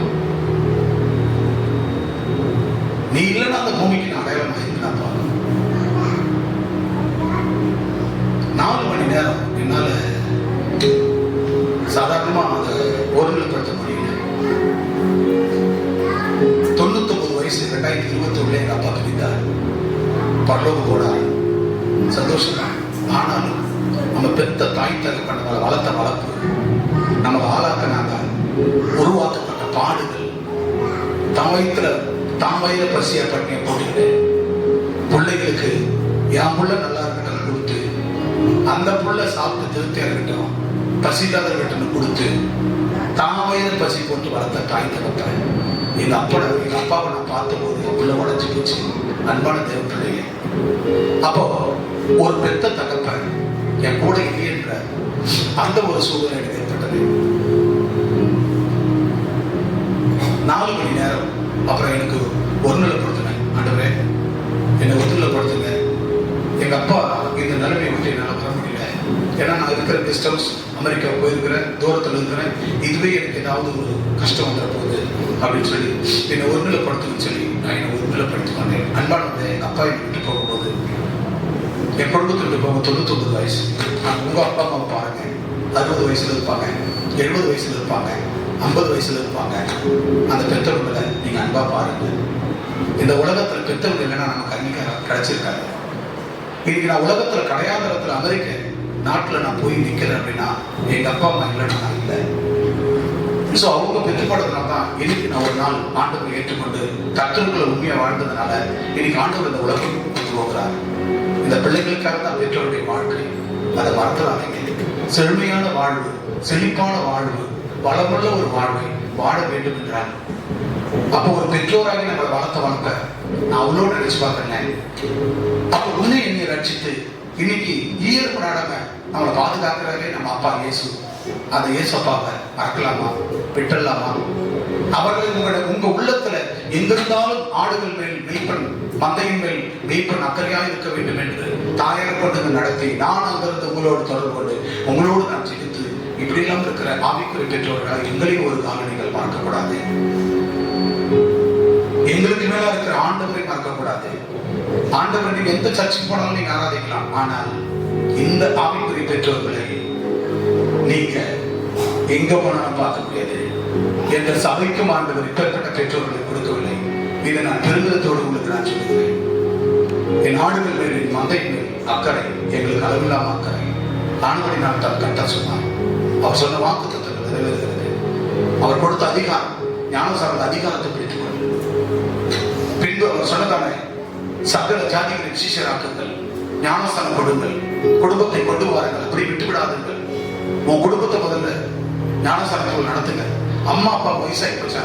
நீ இல்லைன்னா அந்த பூமிக்கு நான் அடையாளம் இருக்கிறாப்பா. 4 மணி நேரம் என்னால சாதாரணமா அதை ஒருநிலைப்படுத்த முடியல. 99 வயசு 2021 எங்க அப்பா பிரிந்தார், பரலோகம் போனார். சந்தோஷம் தான். ஆனாலும் நம்ம பெத்த தாய் தகப்பன் நம்மளை வளர்த்த வளர்ப்பு, நம்மளை ஆளாக்கினாங்க, உருவாக்கப்பட்ட பாடுகள், தாமையில பசியா பட்டினியை போட்டு பிள்ளைகளுக்கு என் புள்ள நல்லா இருக்கட்டும் கொடுத்து, அந்த புள்ள சாப்பிட்டு திருப்தியா இருக்கட்டும், பசிக்காதவர்கிட்ட கொடுத்து, தாமையில பசி போட்டு வளர்த்த தாய் தகப்பன். எங்க அப்பாவை நான் பார்த்த போது என் புள்ள உடஞ்சி போச்சு. அன்பான தேவ பிள்ளைங்க, அப்போ ஒரு பெத்த தகப்பன் என் கூட இல்லையென்ற அந்த ஒரு சூழ்நிலை எனக்கு ஏற்பட்டது. 4 மணி நேரம் அப்புறம் எனக்கு ஒருநிலைப்படுத்தினேன். ஆண்டவரே, என்னை ஒருநிலைப்படுத்துங்க. எங்க அப்பா இந்த நிலைமையை விட்டு என்னால் வர முடியல. ஏன்னா நான் இருக்கிற கெஸ்ட் ஹவுஸ், அமெரிக்கா போயிருக்கிறேன், தூரத்தில் இருக்கிறேன், இதுவே எனக்கு ஏதாவது ஒரு கஷ்டம் வந்துட போகுது அப்படின்னு சொல்லி என்னை ஒருநிலைப்படுத்துன்னு சொல்லி நான் என்னை ஒருநிலைப்படுத்தி வந்தேன். அன்பானது, எங்க அப்பா என்னை விட்டு போகும்போது, என் குடும்பத்துக்கு போக 99 வயசு. நான் உங்க அப்பா அம்மா பாருங்க, 60 வயசுல இருப்பாங்க, 70 வயசுல இருப்பாங்க, 50 வயசுல இருப்பாங்க. அந்த பெற்றவர்களை நீங்க அன்பா பாருங்க. இந்த உலகத்துல பெற்றவங்க இல்லைன்னா நமக்கு அங்கீகாரம் கிடைச்சிருக்காங்க. இன்னைக்கு நான் உலகத்துல கடையாந்தரத்துல அமெரிக்க நாட்டுல நான் போய் நிக்கிறேன் அப்படின்னா எங்க அப்பா அம்மா இல்லைன்னா நான் இல்லை. ஸோ அவங்க பெற்றுப்படுறதுனால தான் இன்னைக்கு நான் ஒரு நாள் ஆண்டவரை ஏற்றுக்கொண்டு கர்த்தருக்குள்ள உண்மையா வாழ்ந்ததுனால இன்னைக்கு ஆண்டவர் இந்த உலகம் கொண்டு போகிறார். இந்த பிள்ளைகளுக்காக தான் பெற்றோருடைய வாழ்க்கை. அதை மறந்துடாதீங்க. செழுமையான வாழ்வு, செழிப்பான வாழ்வு, வளமுள்ள ஒரு வாழ்வை வாழ வேண்டும் என்றால், அப்போ ஒரு பெற்றோராக நம்மளை வளர்த்த நான் அவ்வளோ நினைச்சு பார்க்கிறேன். அப்போ உன்னை என்னை ரட்சித்து இன்னைக்கு ஈயர் கொண்டாடாம நம்மளை பாதுகாக்கிறாரே நம்ம அப்பா இயேசு. அந்த இயேசப்பாவை மறக்கலாமா, விட்டுடலாமா? அவர்கள் உங்க உள்ளத்துல எங்கிருந்தாலும் ஆடுகள் மேல் மெய்ப்பன், மந்தையின் மேல் மெய்ப்பன் அக்கறையா இருக்க வேண்டும் என்று தாயார் கொண்டு நடத்தி நான் அங்கிருந்து உங்களோடு தொடர்பு கொண்டு உங்களோடு நான் ஜெயித்து இப்படி எல்லாம் இருக்கிற ஆவிக்குறி பெற்றோர்களால் எங்களையும் ஒரு காலம் நீங்கள் மறக்கக்கூடாது. எங்களுக்கு மேல இருக்கிற ஆண்டவரை மறக்கக்கூடாது. ஆண்டவரை நீங்க எந்த சர்ச்சுக்கு போனாலும் நீங்க ஆராதிக்கலாம். ஆனால் இந்த ஆவிக்குறி பெற்றோர்களை நீங்க எங்க போனாலும் பார்க்க முடியாது. எந்த சபைக்கும் ஆண்டவர் இப்பேற்பட்ட பெற்றோர்களை கொடுக்கவில்லை. இதை நான் பெருமிதத்தோடு உங்களுக்கு நான் சொல்லுகிறேன். என் ஆடுகள் மேல், என் மந்தையின் மேல் அக்கறை, எங்களுக்கு அளவில்லாம அக்கறை. ஆண்டவரை நான் தான் கட்ட சொன்னார். அவர் சொன்ன வாக்குத்தத்தங்கள் நிறைவேறுகிறது. அவர் கொடுத்த அதிகாரம், ஞானசார அதிகாரத்தை பிடித்துக் கொண்டு பின்பு அவர் சொன்னதானே சகல ஜாதிகளின் சீஷராக்குங்கள், ஞானஸ்தானம் கொடுங்கள், குடும்பத்தை கொண்டு வாருங்கள், அப்படி விட்டு விடாதுங்கள். உன் குடும்பத்தை முதல்ல ஞானஸ்தானத்தில் நடத்துங்க. அம்மா அப்பா வயசாகி போச்சா,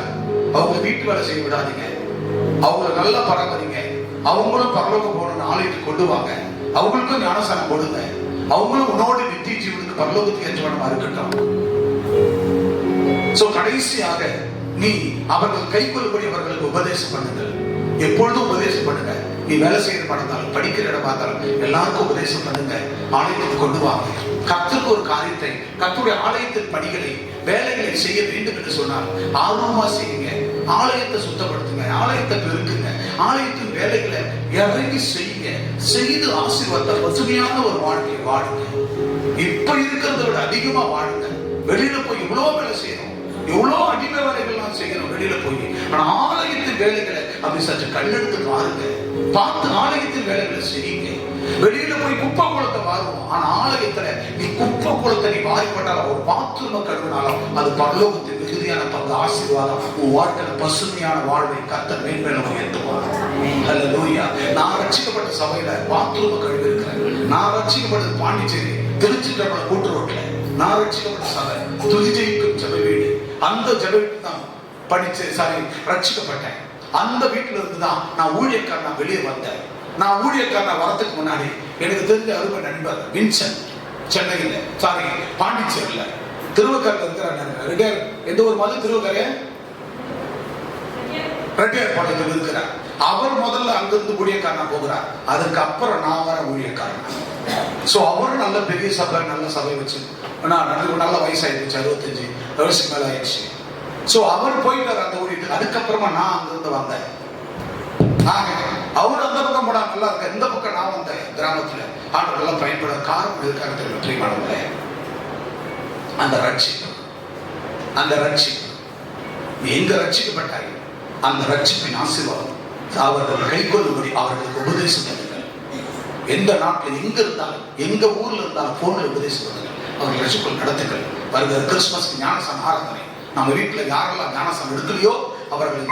அவங்க வீட்டு வேலை செய்ய விடாதீங்க. அவங்கள நல்லா பராமரிங்க. அவங்களும் பரலோகம் போகணும்னு ஆலயத்துக்கு கொண்டு வாங்க. அவங்களுக்கும் ஞானஸ்தானம் கொடுங்க. அவங்களும் உன்னோடு நித்திய ஜீவனுக்கு பரலோகத்துக்கு ஏற்றவனமா இருக்கட்டும். சோ கடைசியாக நீ அவர்கள் கை கொள்ளும்படி அவர்களுக்கு உபதேசம் பண்ணுங்கள். எப்பொழுதும் உபதேசம் பண்ணுங்க. நீ வேலை செய்யற படம் படிக்கிற இடமா இருந்தாலும் எல்லாருக்கும் உபதேசம் பண்ணுங்க. ஆலயத்துக்கு கொண்டு வாங்க. கர்த்தருக்கு ஒரு காரியத்தை, கர்த்தருடைய ஆலயத்தின் பணிகளை, வேலைகளை செய்ய வேண்டும் என்று சொன்னால் ஆர்வமா செய்யுங்க. ஆலயத்தை சுத்தப்படுத்துங்க, ஆலயத்தை பெருக்குங்க, ஆலயத்தின் வேலைகளை இறங்கி செய்யுங்க. செய்து ஆசீர்வாத பசுமையான ஒரு வாழ்க்கையை வாழுங்க. இப்ப இருக்கிறத விட அதிகமா வாழுங்க. வெளியில போய் இவ்வளவு வேலை செய்யணும், எவ்வளவு அடிமை வேலைகள்லாம் செய்யணும் வெளியில போய். ஆனா ஆலயத்தின் வேலைகளை அப்படி சற்று கண்ணெடுத்து பாருங்க. பார்த்து ஆலயத்தின் வேலைகளை செய்யுங்க. வெளியில போய் குப்பை குளத்தை வாருவோம். ஆனா ஆலயத்துல நீ குப்பை குளத்தை நீ வாரிப்பட்டாலும், ஒரு பாத்ரூம கழுவினாலும் அது பரலோகத்தின் மிகுதியான பங்கு ஆசீர்வாதம். உன் வாழ்க்கையில பசுமையான வாழ்வை கர்த்தர் மேன்மேலும் உயர்த்துவார். ஹல்லேலூயா. நான் ரட்சிக்கப்பட்ட சபையில பாத்ரூம கழுவி இருக்கிறேன். நான் ரட்சிக்கப்பட்டது பாண்டிச்சேரி திருச்சிற்றம்பல கூட்டு ரோட்ல. நான் ரட்சிக்கப்பட்ட சபை துதி ஜெயிக்கும் சபை வீடு. அந்த ஜபை தான் ரட்சிக்கப்பட்டேன். அந்த வீட்டுல இருந்துதான் நான் ஊழியக்காரனா வெளியே வந்தேன். நான் ஊழியக்காரனா வரதுக்கு முன்னாடி எனக்கு தெரிஞ்ச அருமை நண்பர் வின்சென்ட் சென்னையில் சாரி பாண்டிச்சேரியில் திருவக்கரையில் இருக்கிறார். எந்த ஒரு மாதிரி திருவக்கரைய ரெட்டியார் பாளையத்தில் இருக்கிறார். அவர் முதல்ல அங்கிருந்து ஊழியக்காரனா போகிறார். அதுக்கு அப்புறம் நான் வர ஊழியக்காரன். சோ அவரும் நல்ல பெரிய சபை, நல்ல சபை வச்சு நல்ல வயசாயிடுச்சு, 65 வருஷம் மேல ஆயிடுச்சு. சோ அவர் போயிட்டார் அந்த ஊழியத்துக்கு. அதுக்கப்புறமா நான் அங்கிருந்து வந்தேன். அவர் அந்த பக்கம் போனா நல்லா இருக்க, இந்த பக்கம் நான் வந்தேன். கிராமத்துல ஆண்டுகள்லாம் பயன்பட காரணம் எதுக்காக வெற்றி மாடல அந்த ரட்சிப்பு, அந்த ரட்சிப்பு எங்க ரட்சிக்கப்பட்டாங்க, அந்த ரட்சிப்பின் ஆசீர்வாதம் அவர்கள் கைக்கொள்ளும்படி அவர்களுக்கு உபதேசம் பண்ணுங்கள். எந்த நாட்டில் எங்க இருந்தாலும், எங்க ஊர்ல இருந்தாலும் போன்ல உபதேசம் பண்ணுங்கள். அவர்கள் ரட்சிப்புகள் நடத்துங்கள். வருகிற கிறிஸ்துமஸ் ஞானசாமி ஆராதனை நம்ம வீட்டுல யாரெல்லாம் ஞானசாமி எடுக்கலையோ அவர்கள்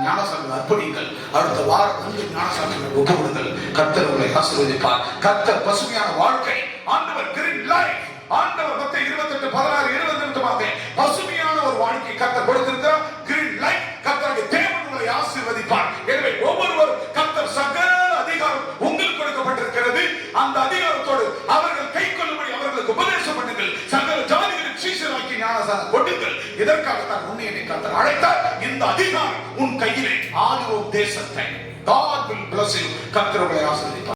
ஞானசாமி அர்ப்பணிங்கள். அடுத்த வாரம் வந்து ஞானசாமி ஒப்புவிடுங்கள். கர்த்தர் உங்களை ஆசீர்வதிப்பார். கர்த்தர் பசுமையான வாழ்க்கை, ஆண்டவர் கிரீன் லைஃப், ஆண்டவர் 28:16-20 பசுமையான ஒரு வாழ்க்கை கர்த்தர் கொடுத்திருக்கிறார். கிரீன் லைஃப், கர்த்தருடைய தேவன் உங்களை ஆசீர்வதிப்பார். எனவே ஒவ்வொருவரும் கர்த்தர் சகல அதிகாரம் உங்களுக்கு கொடுக்கப்பட்டிருக்கிறது. அந்த அதிகாரத்தோடு அவர்கள் கைக்கொள்ளும்படி அவர்களுக்கு உபதேசம் பண்ணுங்கள். சகல ஜாதிகளின் சீஷராக்கி ஞானசானம் கொடுங்கள். இதற்காகத்தான் உன்னை என்னை கர்த்தர் அழைத்தார். இந்த அதிகாரம் உன் கையிலே. ஆளுவோம் தேசத்தை. God will bless you. கர்த்தர் உங்களை ஆசீர்வதிப்பார்.